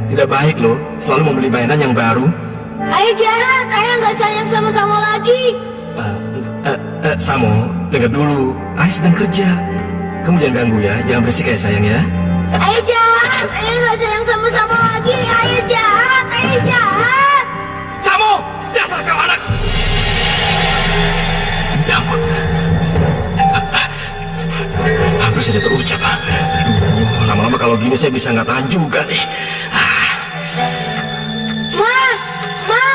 Tidak baik loh, selalu membeli mainan yang baru. Ayah jahat, ayah nggak sayang sama-sama lagi. Samo, dengar dulu. Ayah sedang kerja. Kamu jangan ganggu ya, jangan berisik ya sayang ya. Ayah jahat, ayah nggak sayang sama-sama lagi. Ayah jahat, ayah jahat. Samo, dasar kau anak. Ya ampun. Hampir saja terucap. Aduh, lama-lama kalau gini saya bisa nggak tahan juga nih. Ma,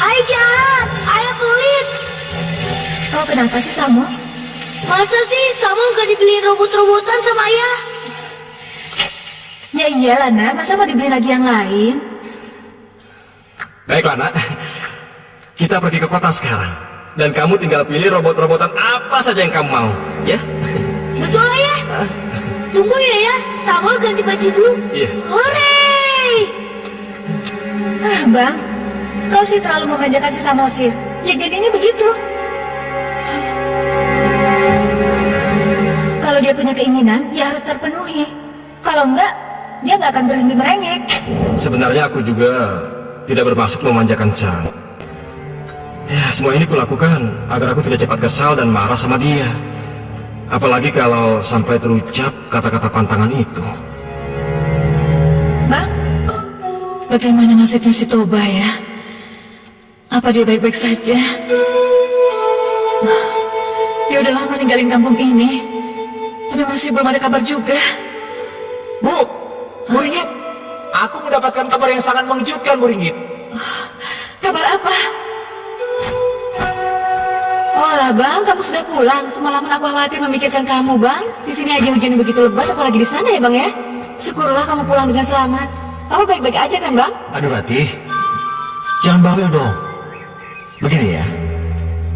ayah jahat, ayah pelit. Kau kenapa sih, Samo? Masa sih Samo nggak dibeliin robot-robotan sama ayah? Ya iyalah, nak. Masa mau dibeli lagi yang lain? Baiklah nak, kita pergi ke kota sekarang. Dan kamu tinggal pilih robot-robotan apa saja yang kamu mau, ya? Betul ayah. Tunggu ya, Samo ganti baju dulu. Iya. Hore! Bang, kau sih terlalu memanjakan si Samosir. Ya jadinya begitu. Kalau dia punya keinginan, ya harus terpenuhi. Kalau enggak, dia nggak akan berhenti merengek. Sebenarnya aku juga tidak bermaksud memanjakan Sam. Ya, semua ini kulakukan agar aku tidak cepat kesal dan marah sama dia. Apalagi kalau sampai terucap kata-kata pantangan itu. Bang, bagaimana nasibnya si Toba ya? Apa dia baik-baik saja? Dia udah lama ninggalin kampung ini, tapi masih belum ada kabar juga. Bu Ringgit, aku mendapatkan kabar yang sangat mengejutkan, Bu Ringgit. Kabar apa? Walah bang, kamu sudah pulang. Semalaman aku khawatir memikirkan kamu bang. Di sini aja hujan begitu lebat, apalagi di sana ya bang ya. Syukurlah kamu pulang dengan selamat. Kamu baik-baik aja kan bang? Aduh Ratih, jangan bawel dong. Begini ya,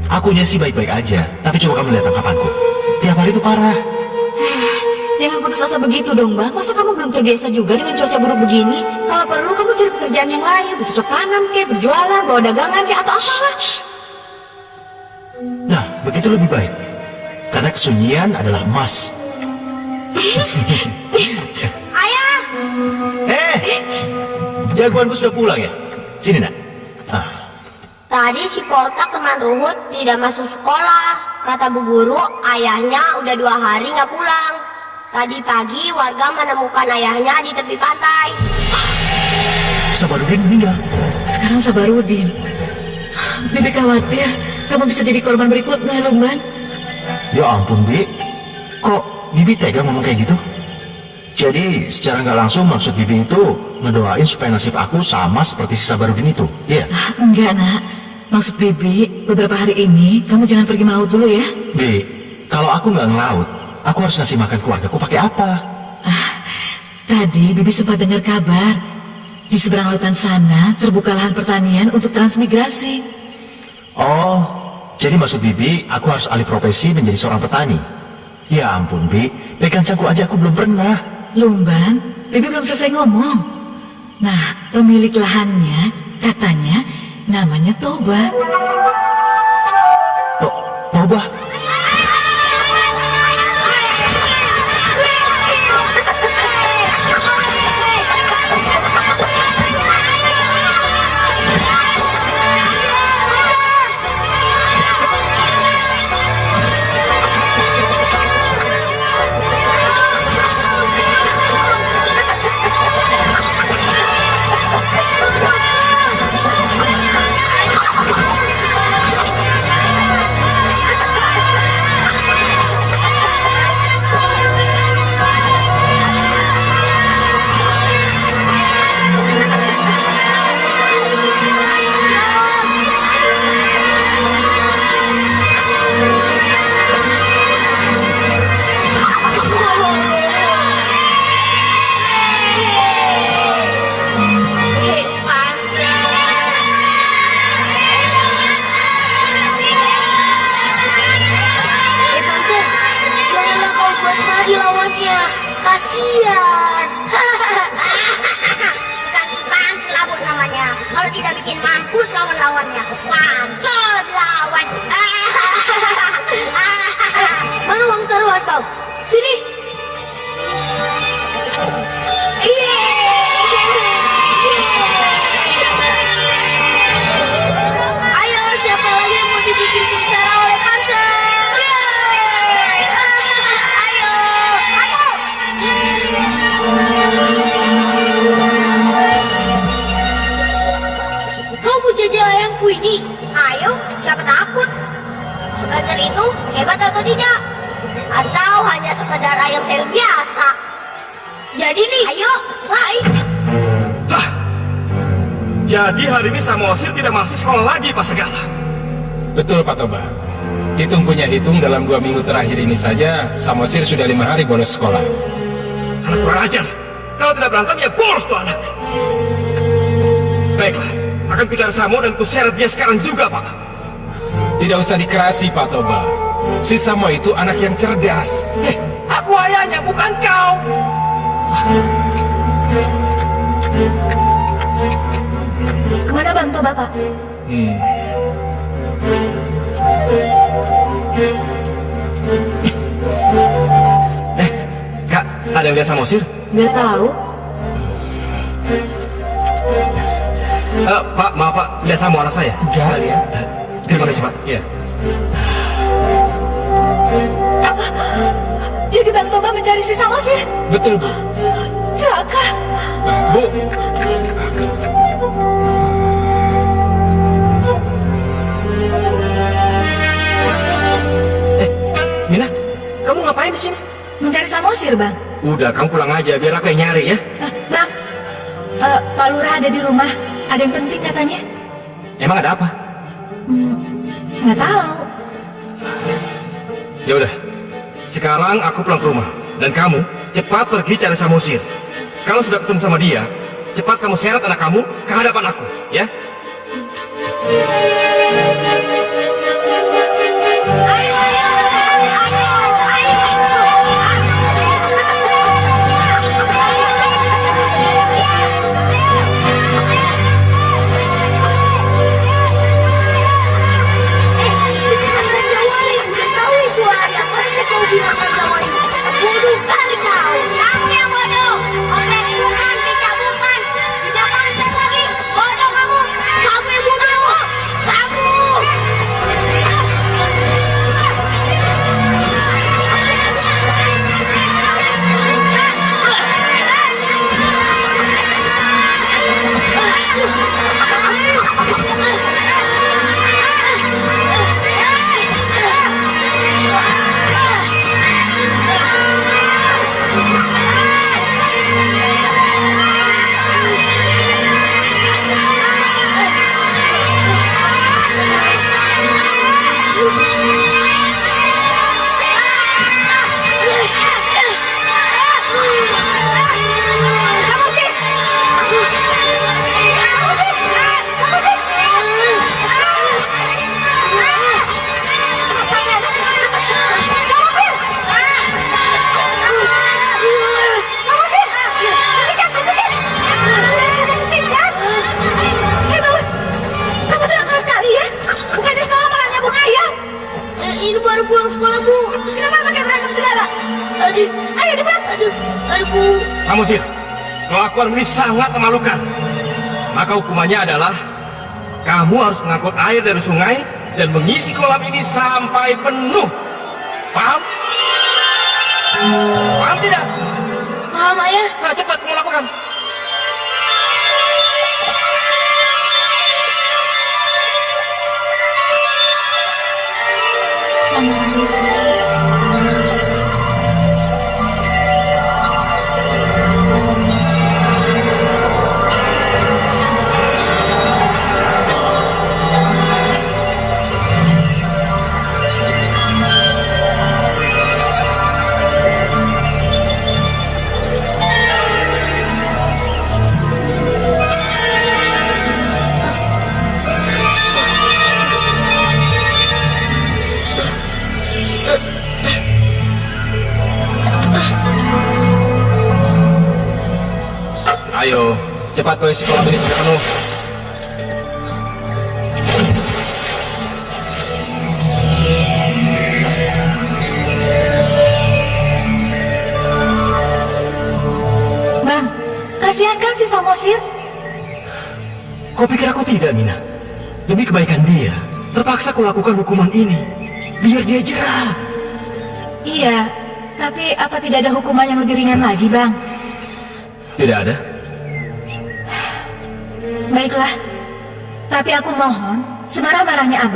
akunya sih baik-baik aja, tapi coba kamu lihat tangkapanku. Tiap hari itu parah. Jangan putus asa begitu dong bang. Masa kamu belum terbiasa juga dengan cuaca buruk begini? Kalau perlu kamu cari pekerjaan yang lain, bercocok tanam kek, berjualan, bawa dagangan kek, atau apalah. Nah, begitu lebih baik. Karena kesunyian adalah emas. Ayah! Jagoanku sudah pulang ya? Sini nak. Tadi si Poltak teman Ruhut tidak masuk sekolah. Kata bu guru, ayahnya udah 2 hari nggak pulang. Tadi pagi warga menemukan ayahnya di tepi pantai. Sabarudin meninggal. Sekarang Sabarudin. Bibi khawatir kamu bisa jadi korban berikutnya, Lukman. Ya ampun, Bi. Kok Bibi tega ngomong kayak gitu? Jadi secara nggak langsung maksud Bibi itu ngedoain supaya nasib aku sama seperti si Sabarudin itu, iya? Enggak, nak. Maksud Bibi, beberapa hari ini kamu jangan pergi melaut dulu ya. Bi, kalau aku nggak ngelaut, aku harus ngasih makan keluargaku pakai apa? Tadi Bibi sempat dengar kabar. Di seberang lautan sana terbuka lahan pertanian untuk transmigrasi. Oh, Jadi maksud Bibi, aku harus alih profesi menjadi seorang petani. Ya ampun, Bi. Pegang cangkul aja aku belum pernah. Lumban, Bibi belum selesai ngomong. Nah, pemilik lahannya katanya namanya Toba. Toba? Panser, janganlah kau buat mati lawannya. Kasian. Bukan si Panser labur namanya. Kalau tidak bikin mampus lawan-lawannya. Panser lawan. Mana uang taruhan kau? Sini. Ayo, siapa lagi yang mau dibikin sengsara oleh Panser? Ayo, aku. Kau mau jajal ayamku ini? Ayo, siapa takut? Sekadar itu hebat atau tidak? Atau hanya sekedar ayam sayur biasa? Jadi nih. Ayo, hai. Jadi hari ini Samosir tidak masih sekolah lagi, Pak Segala. Betul Pak Toba. Hitung punya hitung dalam 2 minggu terakhir ini saja, Samosir sudah 5 hari bolos sekolah. Anak kurang ajar. Kalau tidak berantem ya bolos tuh anak. Baiklah, akan ku cari Samo dan ku seret dia sekarang juga, Pak. Tidak usah dikerasi Pak Toba. Si Samo itu anak yang cerdas. Aku ayahnya, bukan kau. Kemana Bang Toba, Pak? Kak, ada yang lihat Samosir? Nggak tahu. Pak, maaf Pak, lihat Samo anak saya. Enggak ya. Terima kasih Pak. Iya. Jadi Bang Toba mencari si Samosir? Betul Bu. Celaka. Bu. Mina, kamu ngapain di sini? Mencari Samosir, Bang. Udah, kamu pulang aja biar aku yang nyari ya. Bang, Pak Lurah ada di rumah. Ada yang penting katanya. Emang ada apa? Nggak tahu. Ya udah. Sekarang aku pulang ke rumah dan kamu cepat pergi cari Samosir. Kalau sudah ketemu sama dia, cepat kamu seret anak kamu ke hadapan aku, ya. Bodoh kali kau. Kamu yang bodoh. Orang Tuhan dicabutkan. Tidak bangsa lagi. Bodoh kamu. Kamu yang bodoh. Kamu. Samosir, kelakuan ini sangat memalukan. Maka hukumannya adalah kamu harus mengangkut air dari sungai dan mengisi kolam ini sampai penuh. Paham? Paham tidak? Paham, Ayah? Nah, cepat kamu lakukan. Ayo, cepat kau isi kolam ini sampai penuh. Bang, kasihan kan si Samosir? Kau pikir aku tidak, Mina? Demi kebaikan dia, terpaksa kau lakukan hukuman ini. Biar dia jerah. Iya, tapi apa tidak ada hukuman yang lebih ringan lagi, Bang? Tidak ada. Baiklah, tapi aku mohon, semarah-marahnya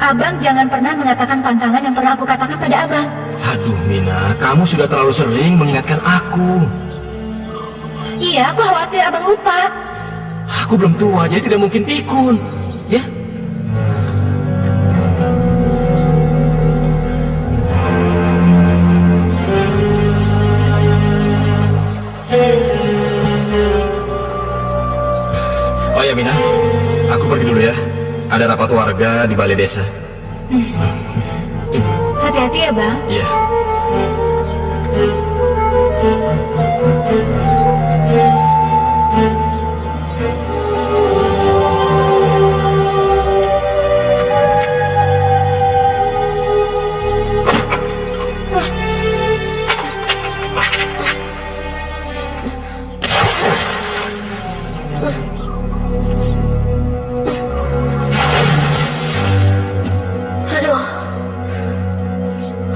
Abang jangan pernah mengatakan pantangan yang pernah aku katakan pada Abang. Aduh, Mina, kamu sudah terlalu sering mengingatkan aku. Iya, aku khawatir Abang lupa. Aku belum tua, jadi tidak mungkin pikun. Ya? Oh ya, Mina, aku pergi dulu ya. Ada rapat warga di balai desa. Hati-hati ya, Bang. Iya.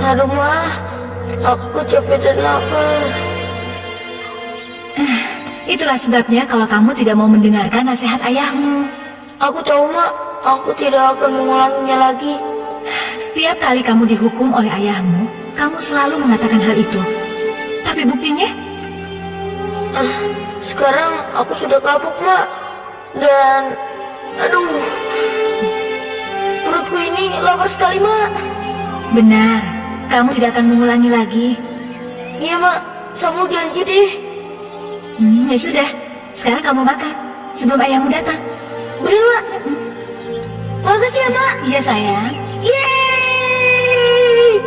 Aduh, Ma, aku capek dan lapar. Itulah sebabnya kalau kamu tidak mau mendengarkan nasihat ayahmu. Aku tahu, Ma, aku tidak akan mengulanginya lagi. Setiap kali kamu dihukum oleh ayahmu, kamu selalu mengatakan hal itu. Tapi buktinya? Sekarang aku sudah kapok, Ma. Dan, aduh, perutku ini lapar sekali, Ma. Benar, kamu tidak akan mengulangi lagi. Iya, Ma, kamu janji deh. Ya sudah, sekarang kamu makan sebelum ayahmu datang. Bener, Ma. Makasih ya, Ma. Iya sayang. Yeay!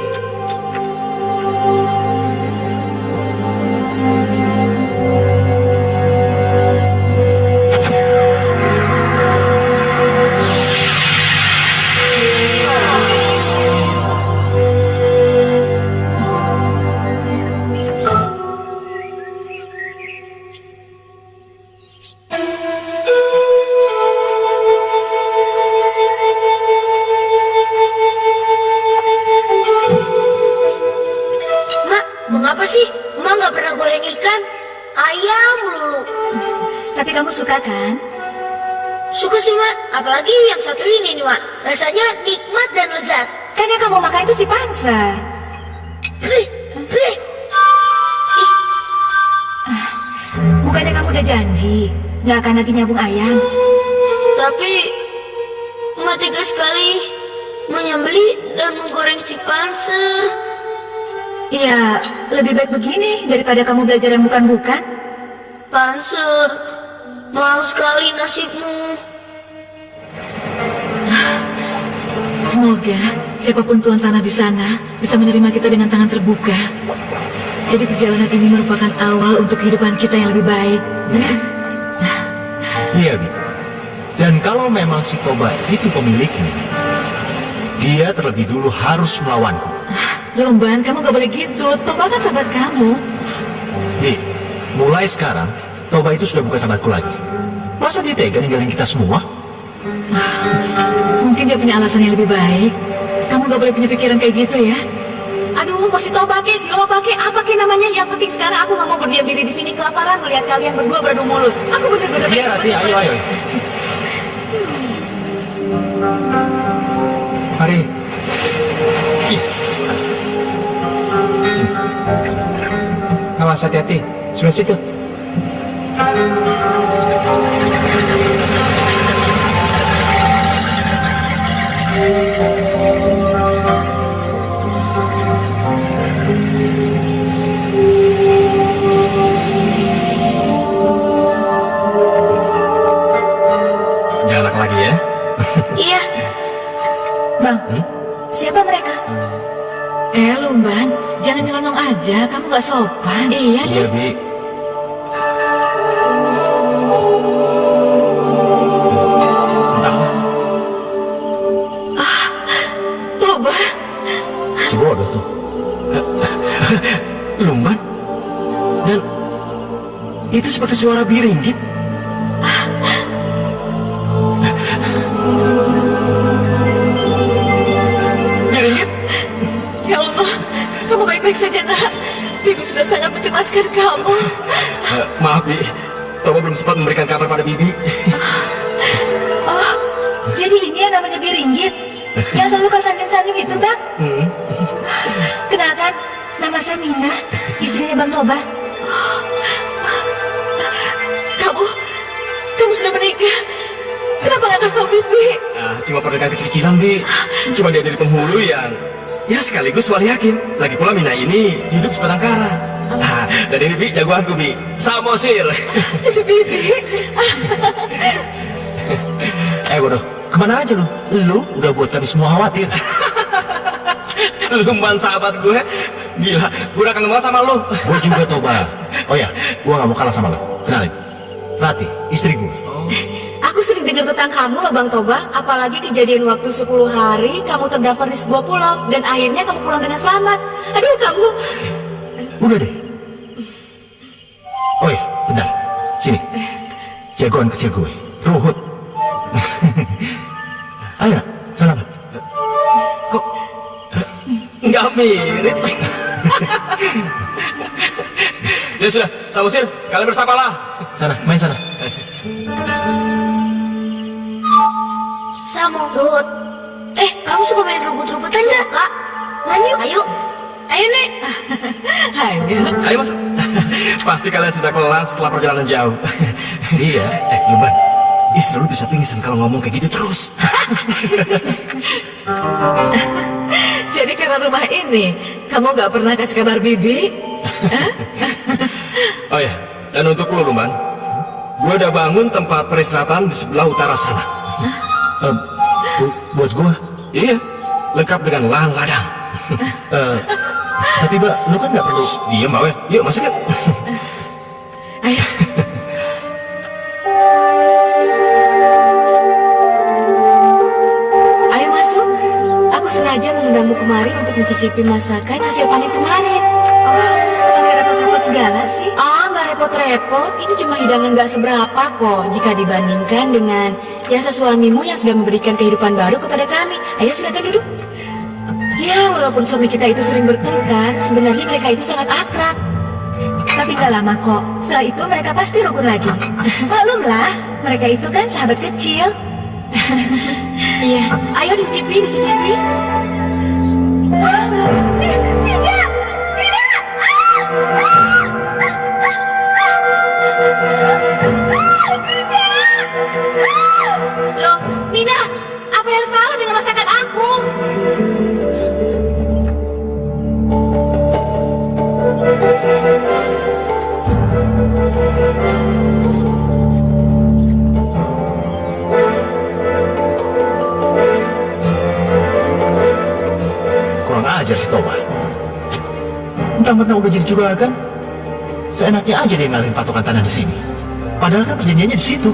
Mengapa sih Emak nggak pernah goreng ikan? Ayam melulu. Tapi kamu suka kan? Suka sih, Mak. Apalagi yang satu ini nih, Mak. Rasanya nikmat dan lezat. Kan yang kamu makan itu si pangsa. Ih, ih. Bukannya kamu udah janji nggak akan lagi nyambung ayam? Tapi Emak tega sekali menyembeli dan menggoreng si panser. Ya, lebih baik begini daripada kamu belajar yang bukan-bukan. Panser, mau sekali nasibmu. Semoga siapapun tuan tanah di sana bisa menerima kita dengan tangan terbuka. Jadi perjalanan ini merupakan awal untuk kehidupan kita yang lebih baik. Iya, Bi. Dan kalau memang si Toba itu pemiliknya, dia terlebih dulu harus melawanku. Lomban, kamu gak boleh gitu. Toba kan sahabat kamu. Bi, mulai sekarang, Toba itu sudah bukan sahabatku lagi. Masa dia tega ninggalin kita semua? Mungkin dia punya alasan yang lebih baik. Kamu gak boleh punya pikiran kayak gitu ya. Aduh, mau si Toba ke, si Loba ke, apa ke namanya? Yang penting sekarang aku nggak mau berdiam diri di sini kelaparan melihat kalian berdua beradu mulut. Aku bener-bener. Iya, Rati, ayo. Mari. Awas hati-hati. Sudah situ. Galak lagi ya. Iya, Bang, siapa mereka? Lumban, jangan nyelonong aja. Kamu gak sopan. Iya Iya, nih. Bi. Entahlah, Toba. si bodoh tuh. Lumban. Dan itu seperti suara biringgit. Biringgit? Ya Allah, kamu baik-baik saja nak. Bibi sudah sangat mencemaskan kamu. Maaf, Bi. Toba belum sempat memberikan kabar pada Bibi. Oh, jadi ini yang namanya Biringgit. Yang selalu kau sanjung-sanjung itu, Bang. Kenalkan, nama saya Mina, istrinya Bang Toba. Kamu sudah menikah. Kenapa gak kasih tau Bibi? Cuma pernikahan kecil-kecilan, Bi. Cuma dia dari penghulu yang ya sekaligus wali hakim. Lagi pula Mina ini hidup sebatang kara. Dan ini, Bi, jagoanku, Bi. Samosir. Jadi Bibi. Bodoh, kemana aja lu? Lu udah buat kami semua khawatir. Lumban sahabat gue. Gila, gue udah kangen banget sama lu. Gue juga, Toba. Oh ya, gue gak mau kalah sama lu. Kenalin, Rati, istri gue. Aku sering dengar tentang kamu loh Bang Toba. Apalagi kejadian waktu 10 hari kamu terdampar di sebuah pulau dan akhirnya kamu pulang dengan selamat. Aduh kamu. Udah deh. Oh ya, bentar. Sini. Jagoan kecil gue, Ruhut. Ayo, nak, salaman. Kok nggak mirip? Ya sudah, Samosir, kalian bersabarlah. Sana, main sana. Samo, Ruhut. Kamu suka main rumput-rumputan nggak, Kak? Main yuk. Ayo. Ayo, Nek. Ayo. Ayo masuk. Pasti kalian sudah kelas setelah perjalanan jauh. Iya. Lumban, istri lu bisa pingsan kalau ngomong kayak gitu terus. Jadi karena rumah ini, kamu gak pernah kasih kabar Bibi? Oh ya, dan untuk lu, Lumban, gue udah bangun tempat peristirahatan di sebelah utara sana. Buat gue. Iya, lengkap dengan lahan ladang. Tapi, Mbak, lu kan gak perlu. Diam, Mbak. Yuk, masuk yuk. Ayo. Ayo masuk. Aku sengaja mengundangmu kemari untuk mencicipi masakan hasil panen kemarin. Oh, pakai repot-repot segala sih. Nggak repot-repot. Ini cuma hidangan nggak seberapa kok jika dibandingkan dengan jasa suamimu yang sudah memberikan kehidupan baru kepada kami. Ayo silakan duduk. Ya, walaupun suami kita itu sering bertengkar, sebenarnya mereka itu sangat akrab. Tapi gak lama kok. Setelah itu mereka pasti rukun lagi. Maklumlah, mereka itu kan sahabat kecil. Iya, ayo dicicipi, dicicipi. Tidak! Loh, Mina, apa yang salah dengan masakan aku? Kurang ajar si Toba. Mentang-mentang udah jadi juragan, seenaknya aja dia ngalin patokan tanah di sini. Padahal kan perjanjiannya di situ.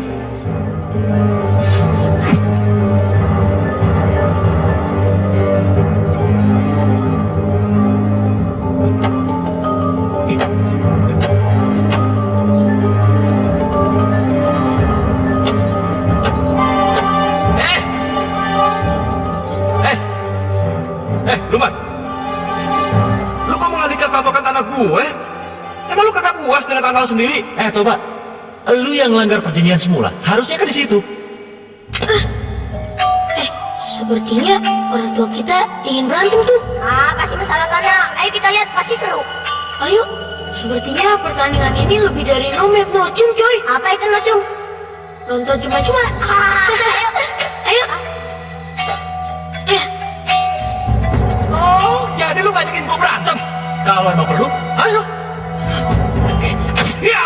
weh. Emang lu kagak puas dengan tangan lu sendiri? Toba, lu yang melanggar perjanjian semula. Harusnya kan di situ. Sepertinya orang tua kita ingin berantem tuh. Pasti masalah tanah. Ayo kita lihat, pasti seru. Ayo, sepertinya pertandingan ini lebih dari nomet nocum coy. Apa itu nocum? Nonton cuma-cuma. Ayo. Oh, jadi lu ngajakin gua berantem? Kalau emang perlu, ayo. Ya!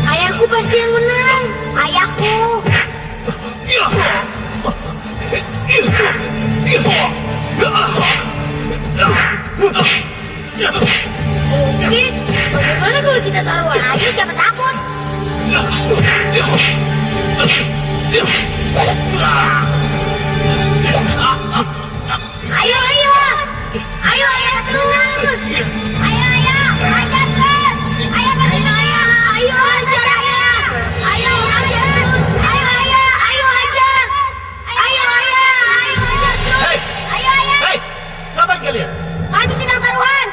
Ayahku pasti yang menang. Ayahku. Mungkin, bagaimana kalau kita taruhan? Ayo, siapa takut? Ayo, ayo. Ayo, ayah terus. Ayo, ayah. Ajar terus. Ayah pasti ayah. Ayo, ajar ayah. Ayo, ajar terus. Ayo, ayah. Ayo, ajar. Ayo, ayah. Ayo, ajar terus. Hei! Ayo, ayah. Hei, ngapain kalian? Kami sedang taruhan.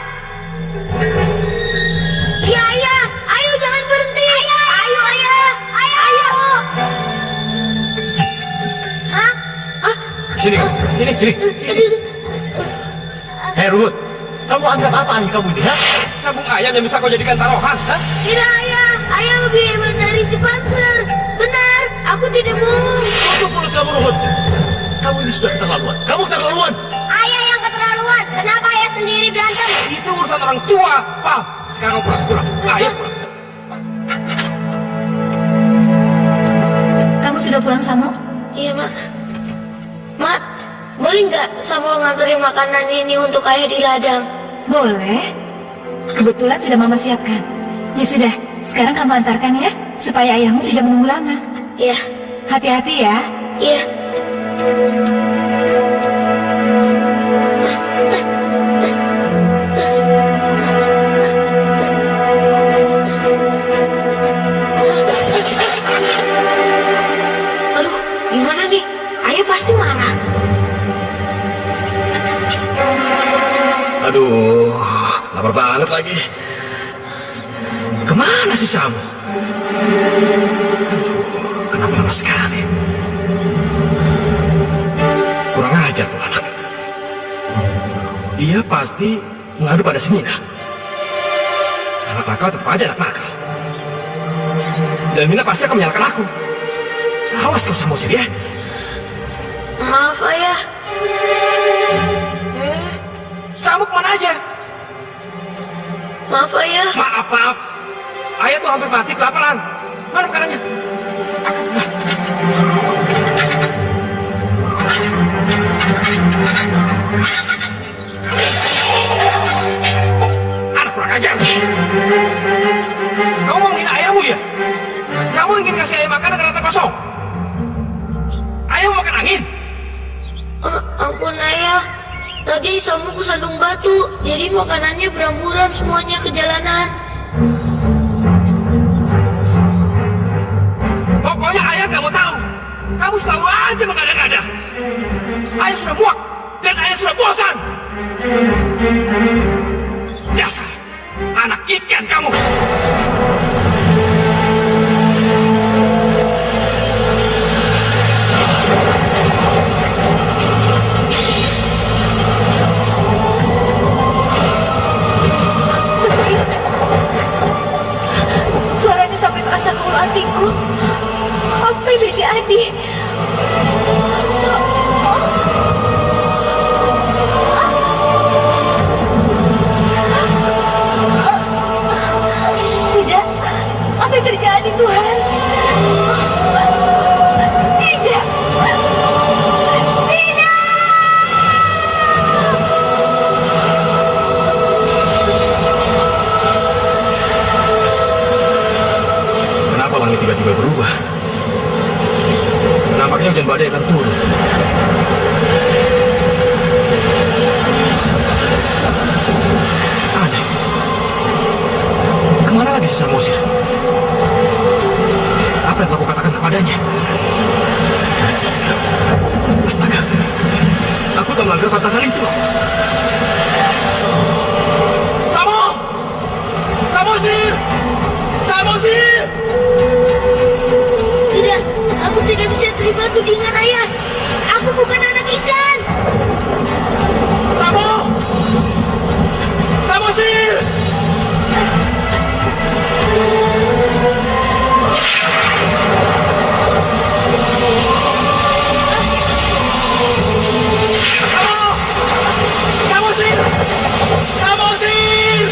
Iya, ayah. Ayo, jangan berhenti. Ayo, ayah. Ayo. Hah? Sini, sini. Hei Ruhut, kamu anggap apa ayah kamu ini, ha? Sabung ayam yang bisa kau jadikan taruhan, ha? Tidak ayah, ayah lebih hebat dari si Panzer. Benar, aku tidak bohong. Tutup mulut kamu Ruhut. Kamu ini sudah keterlaluan. Kamu keterlaluan. Ayah yang keterlaluan. Kenapa ayah sendiri berantem? Itu urusan orang tua, paham? Sekarang pulang. Ayo pulang. Kamu sudah pulang, Samo? Iya, Mak. Mak, boleh nggak Samuel nganterin makanan ini untuk ayah di ladang? Boleh. Kebetulan sudah Mama siapkan. Ya sudah, sekarang kamu antarkan ya, supaya ayahmu tidak menunggu lama. Iya, Hati-hati ya. iya. Aduh, gimana nih? Ayah pasti marah. Aduh, lapar banget lagi. Kemana sih Sam? Aduh, kenapa lama sekali? Kurang ajar tuh anak. Dia pasti mengadu pada si Mina. Anak nakal tetap aja anak nakal. Dan Mina pasti akan menyalahkan aku. Awas kau sama si dia. Maaf ayah. Kamu kemana aja? Maaf ayah. Maaf. Ayah tuh hampir mati kelaparan. Mana makanannya? Anak kurang ajar. Kamu mau menghina ayahmu ya? Kamu ingin kasih ayah makan dengan rata kosong? Ayah mau makan angin? Ampun ayah. Tadi Samu kesandung batu, jadi makanannya beramburan semuanya ke jalanan. Pokoknya ayah gak mau tahu. Kamu selalu aja mengada-ngada. Ayah sudah muak dan ayah sudah bosan. Dasar anak ikan kamu. Suaranya sampai terasa ke ulu hatiku. Apa yang terjadi? si Samosir? Apa yang telah kau katakan kepadanya? Astaga, aku tak melanggar pantangan itu. Samosir! Samosir! Tidak, aku tidak bisa terima tudingan ayah. Aku bukan anak ikan. Samosir! Samosir! Samosir!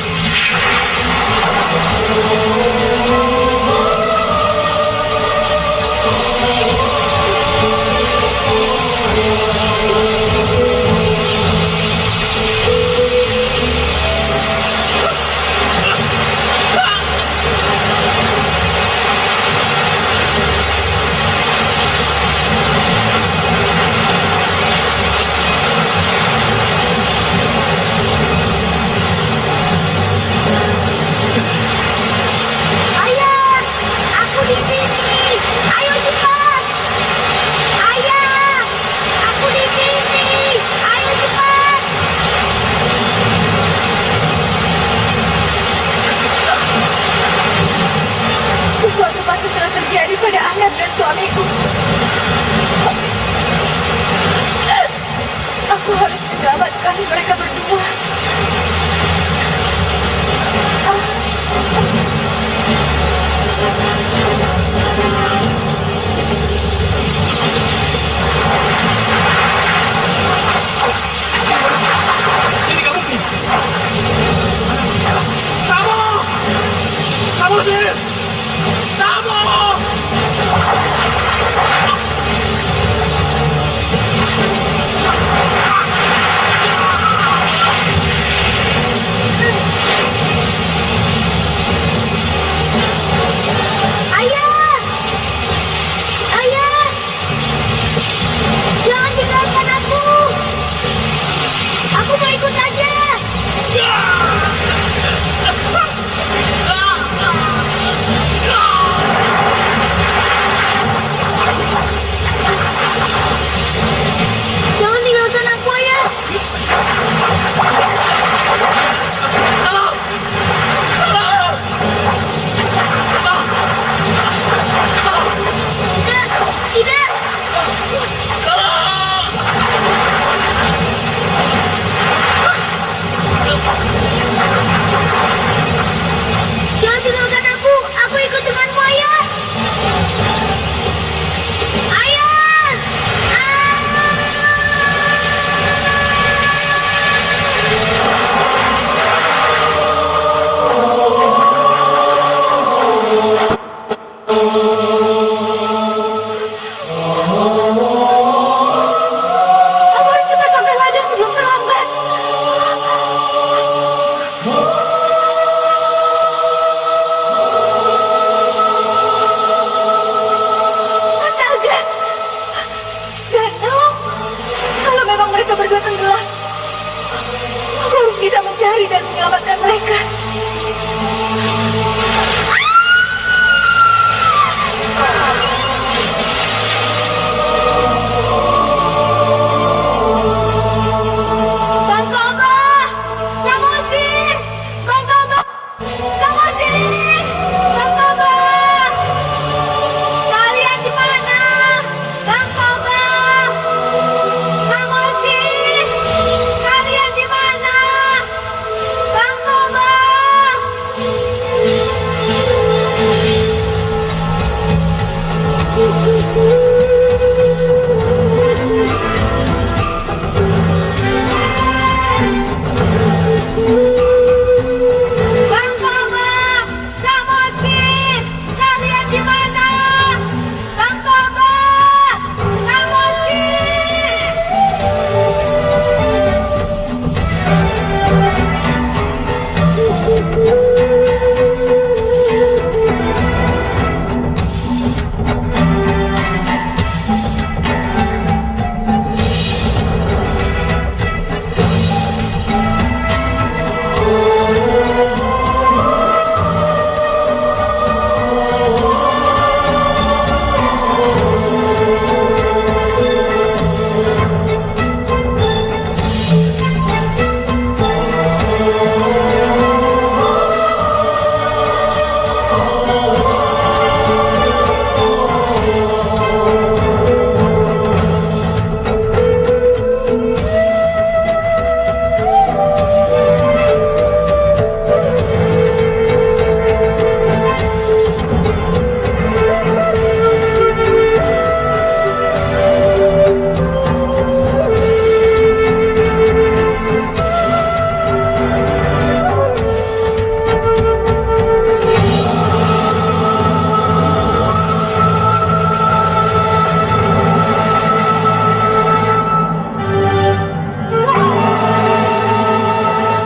Ayah, aku di sini. Ayo cepat. Ayah, aku di sini. Ayo cepat. Sesuatu pasti telah terjadi pada anak dan suamiku. Aku harus menyelamatkan mereka berdua.